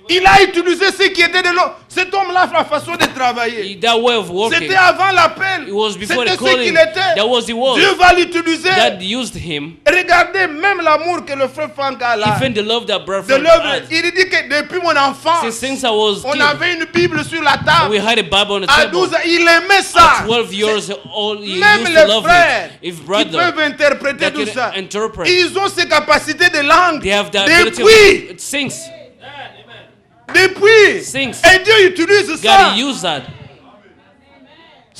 Il a utilisé ce qui était de l'eau. Cet homme-là, la façon de travailler. That way of working, C'était avant l'appel. it was before C'était the ce calling. qu'il était. That was he was. Dieu va l'utiliser. God used him. Regardez même l'amour que le frère Franck a là. Even the love that De brother l'œuvre. had. Il dit que depuis mon enfance, Since I was on kid, avait une Bible sur la table. we had a Bible on the À table. 12 ans, il aimait ça. At 12 years old, he Même used les to love frères it. If qui brother, peuvent interpréter they tout can ça, interpret. ils ont ces capacités de langue. They have the ability Depuis, of sings. depuis. Sings. Et Dieu utilise ça. God used that.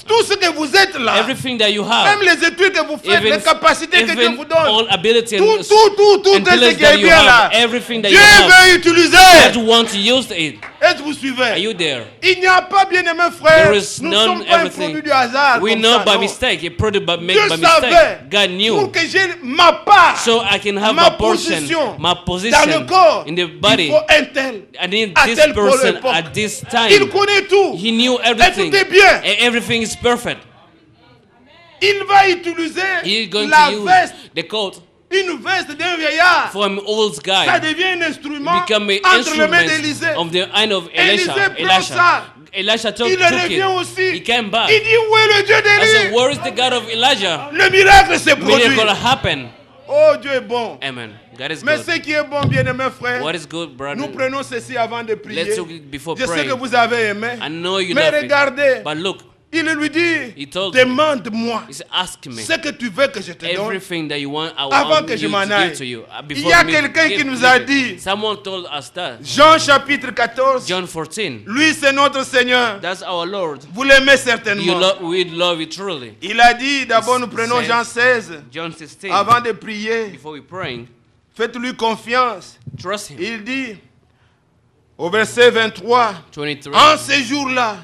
Tout ce que vous êtes là, Everything that you have, même les études que vous faites, les capacités que Dieu even vous donne, all ability and tout est ce intelligence qui est that you bien là. have, everything that Dieu you have, veut utiliser. God wants to use it. Est-ce que vous Are suivez? you there? Il n'y a pas, bien-aimés frères, There is nous ne none sommes pas un everything. produit du hasard. We comme know ça, by non. mistake. It product by make Dieu by savait mistake. God pour knew. que j'ai ma part So I can have ma my portion, position my dans position le corps. in the Il body. faut un tel. I need à this tel pour person l'époque. at this Il time. connaît tout. He knew Et everything. tout est bien. And everything is perfect. Il va utiliser He's going la to use veste the coat une veste d'un vieillard, For an old ça guy, devient un instrument become an entre les mains instrument d'Élisée. of the hand of Élisée prend ça. Elisha took Il revient it. aussi. He came back. Il dit, où est le Dieu I said, d'Élie? where is the God of Elijah? Le miracle s'est produit. Miracle happen. Oh, Dieu est bon. Amen. God is Mais good. ce qui est bon, bien-aimé frère, What is good, nous brother? prenons ceci avant de prier. Let's do it before Je sais praying. que vous avez aimé. I know you Mais love it. regardez, But look, il lui dit, He told demande-moi he said, ask me ce que tu veux que je te donne. everything that you want. I Avant want que je you m'en to aille. give to you. Il Before y a me quelqu'un give qui nous a it. dit, Someone told us that. Jean chapitre 14, John 14. lui c'est notre Seigneur. That's our Lord. Vous l'aimez You certainement. we love you truly. Il a dit, d'abord nous prenons said- Jean 16, John 16. avant de prier, Before we praying, faites-lui confiance. trust him. Il dit, au verset 23, 23. en ces jours-là,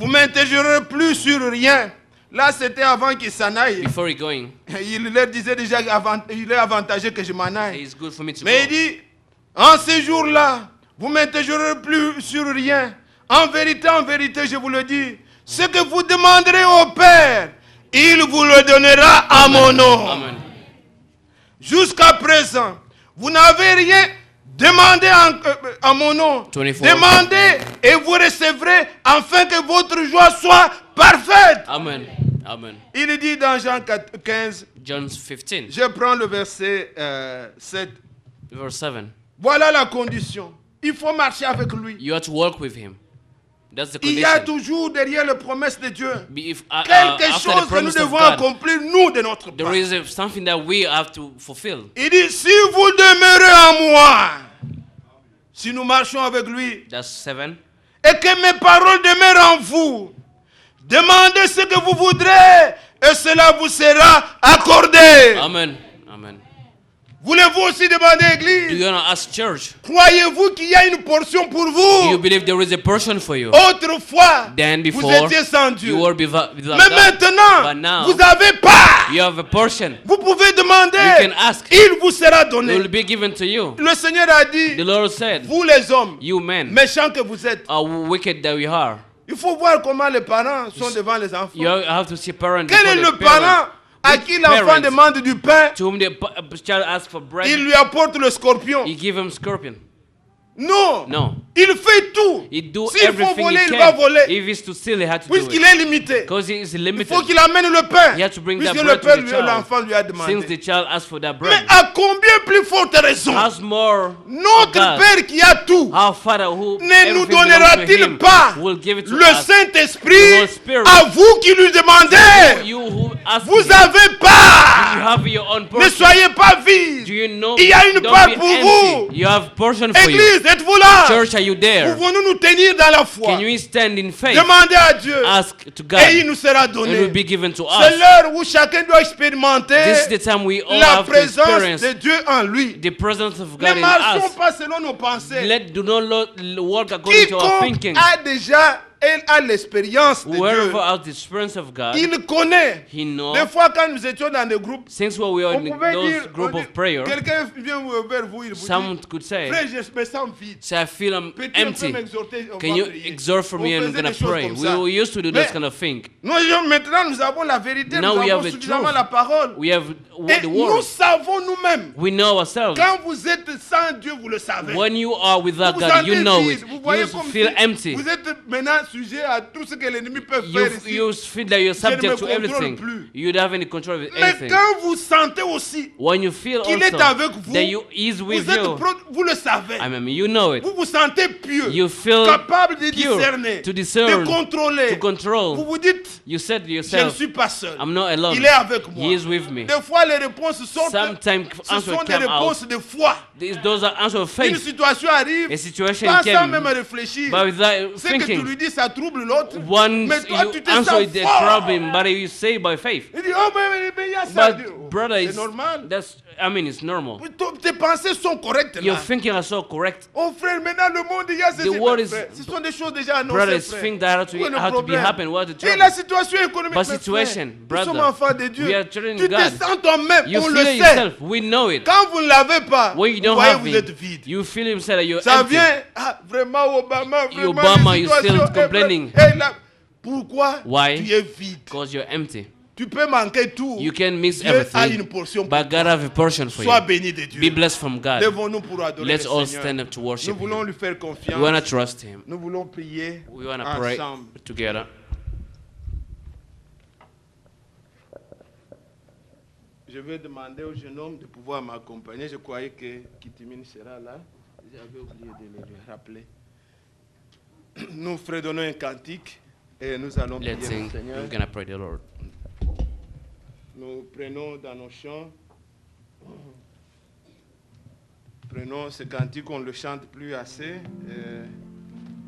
vous ne m'interrogerez plus sur rien. Là, c'était avant qu'il s'en aille. Before he going, Il leur disait déjà qu'il est avantageux que je m'en aille. it's good for me to Mais il go. dit, en ces jours-là, vous ne m'interrogerez plus sur rien. En vérité, je vous le dis, ce que vous demanderez au Père, il vous le donnera à mon nom. Amen. Jusqu'à présent, vous n'avez rien demandé en mon nom. 24. Demandez et vous recevrez afin que votre joie soit parfaite. Amen. Amen. Il dit dans Jean 15, John 15, je prends le verset 7. verse 7. Voilà la condition. Il faut marcher avec lui. You have to walk with him. That's the Il y a condition. toujours derrière les promesses de Dieu quelque After the chose que nous promise of devons God, accomplir, nous, de notre part. there is something that we have to fulfill. Il dit, si vous demeurez en moi, si nous marchons avec lui, That's 7. et que mes paroles demeurent en vous, demandez ce que vous voudrez, et cela vous sera accordé. Amen. Amen. Voulez-vous aussi demander, Do Église? you want to ask church? Croyez-vous qu'il y a une portion pour Do you vous? believe there is a portion for you? Autrefois, Than vous before, étiez sans Dieu. you were without Mais God. But maintenant, now, vous avez pas. you have a portion. Vous pouvez demander. You can ask. Il vous sera It will donné. be given to you. Le Seigneur a dit, The Lord said, vous les hommes, you men méchants que vous êtes, are wicked that we are. il faut voir comment les parents sont devant les enfants. You have to see parents. Quel est before le the parent. parent à qui l'enfant parents. demande du pain, To whom the child asks for bread, il lui apporte le scorpion? he give him scorpion. Non. No. Il fait tout. He do S'il faut everything voler, he il va can. voler. If it's to steal, he had to do Puisqu'il it. est limité. Because he is Il limited. faut qu'il amène le pain. He had to bring that Puisque le bread to père, the lui, child. l'enfant lui a Since demandé. the child asked for that Mais bread, à combien plus forte raison how's more notre God, Père qui a tout our Father who ne nous everything belongs to donnera-t-il him pas will give it to le us. Saint-Esprit The Holy Spirit. à vous qui lui demandez? You who ask Vous him, avez you pas. have your own Ne portion. soyez pas Do vide. you know? Il y a une Don't part be pour empty. vous. You have portion for you. Église, êtes-vous là? Church, are you there? Pouvons-nous nous tenir dans la foi? Can you stand in faith? Demandez à Dieu Ask to God. et il nous sera It will donné. be given to C'est us. l'heure où chacun doit expérimenter This is the time we all la have to présence experience de Dieu en lui. the presence of Ne God in marchons us. pas selon nos pensées. Do not walk according to our Quiconque thinking. a déjà elle a l'expérience de Dieu. Whoever has the experience of God, Il connaît. he knows. Des fois, quand nous étions dans des groupes, Since when we are on in pouvait those dire, group of prayer, quelqu'un vient vers vous, il vous someone dit, could say, frère, je me sens vide. say, I feel I'm Peux-tu un peu empty. m'exhorter? On Can va you prier. exhort for On me and I'm faisait gonna des choses pray? comme ça. We used to do Mais this kind of thing. maintenant, nous avons la vérité, Now nous we avons have the suffisamment truth. la parole. We have Et the nous word. savons nous-mêmes. We know ourselves. Quand vous êtes sans Dieu, vous le savez. When you are without Vous God, sentez you know vide. it. Vous voyez You comme feel si empty. vous êtes maintenant sujet à tout ce que l'ennemi peut faire ici. You feel that you're Je ne me subject to contrôle everything. plus. You don't have any control of Mais anything. quand vous sentez aussi When you feel qu'il est also avec vous, that you is with vous, êtes you, vous le savez. I mean, you know it. Vous vous sentez pieux, You feel capable de pure, discerner, to discern, de contrôler. to control. Vous vous dites, You said to je ne yourself, suis pas seul. I'm not alone. Il est avec moi. He is with me. Des fois, les réponses sortent. Sometimes Ce answers sont des come réponses out. de foi. Those are answers of Une faith. situation arrive, A situation pas sans came, même réfléchir. but without Ce que tu thinking. lui dis, ça trouble l'autre. Once Mais toi, you tu te answer sens the fort. problem, but you say by faith. Il dit, oh, mais il y a ça. But brother, C'est normal. it's normal. Tes pensées sont correctes Your là. thinking are so correct. Oh frère, maintenant le monde, il y a ceci. The world is- frère. Ce sont des choses déjà Brother, annoncées, it's frère. things that have Où est le to be problème? happen. What the Et trouble? la situation économique, But mes situation, frères, brother, nous sommes enfants de Dieu. we are children of Tu te God. sens toi-même, You on feel le it sait. yourself. We know it. Quand vous ne l'avez pas, When you vous don't voyez, have vous êtes it, vide. you feel himself that you're Ça empty. vient, vraiment Obama, vraiment Obama, les you still situations, complaining. Pourquoi Why? tu es vide? Because you're empty. Tu peux manquer tout. You can miss Dieu a everything, une portion pour but God toi. have a portion for Sois you. béni de Dieu. Be blessed from God. Lèvons-nous pour adorer Let's le all Seigneur. stand up to Nous worship voulons Him. lui faire confiance. We want to trust Him. Nous voulons prier We want to pray ensemble. together. Je vais demander au jeune homme de pouvoir m'accompagner. Je croyais que Kitimine sera là. J'avais oublié de le lui rappeler. Nous fredonnons un cantique et nous allons prier Let's le sing. Seigneur. We're going to pray the Lord. Nous prenons dans nos chants. Prenons ce cantique, on ne le chante plus assez.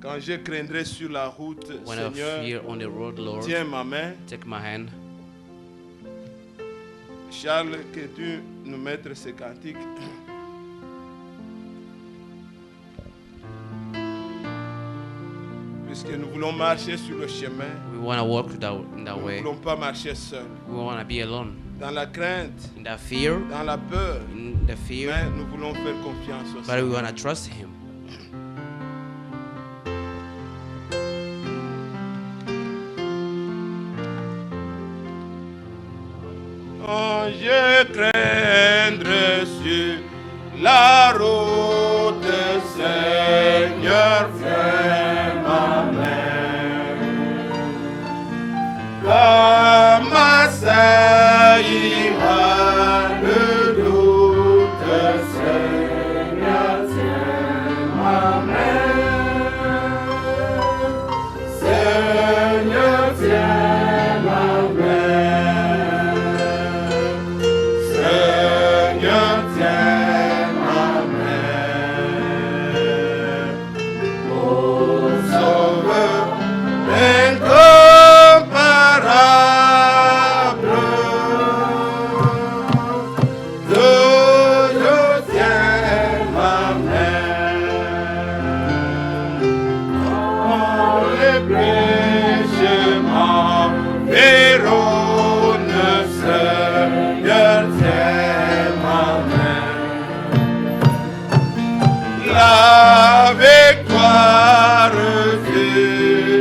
Quand je craindrai sur la route, When I Seigneur, fear on the road, Lord, tiens ma main. take my hand. Charles, que tu nous mettes ce cantique. Puisque nous voulons marcher sur le chemin, We want to walk in that nous ne way. voulons pas marcher seuls. We want to be alone. Dans la crainte, In that fear, dans la peur, in the fear, mais nous voulons faire confiance au but Seigneur. we want to trust Him. Quand je craindrai sur la route, Seigneur, fais ma main. Comme assaillira le doute, Seigneur, tiens ma main. Seigneur, tiens ma main. Seigneur, tiens ma main. Ô Sauveur incomparable, toujours tiens ma main. Quand les péchés m'environnent, Seigneur, tiens ma main. La victoire, tu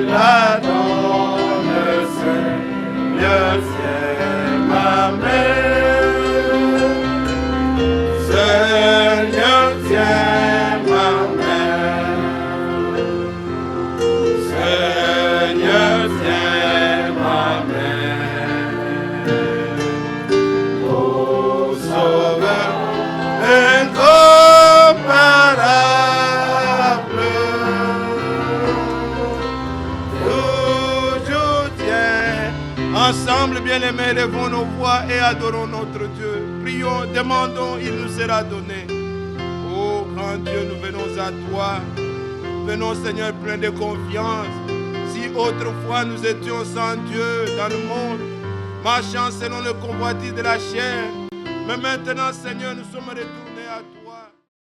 la donnes, Seigneur, tiens ma main. Seigneur, tiens ma main. Seigneur, tiens ma main. Ô Sauveur incomparable, toujours tiens. Ensemble, bien-aimés, levons nos voix et adorons notre Dieu. Prions, demandons, il nous sera donné. Oh grand Dieu, nous venons à toi. Venons, Seigneur, plein de confiance. Si autrefois nous étions sans Dieu dans le monde, marchant selon le convoitise de la chair, mais maintenant, Seigneur, nous sommes retournés.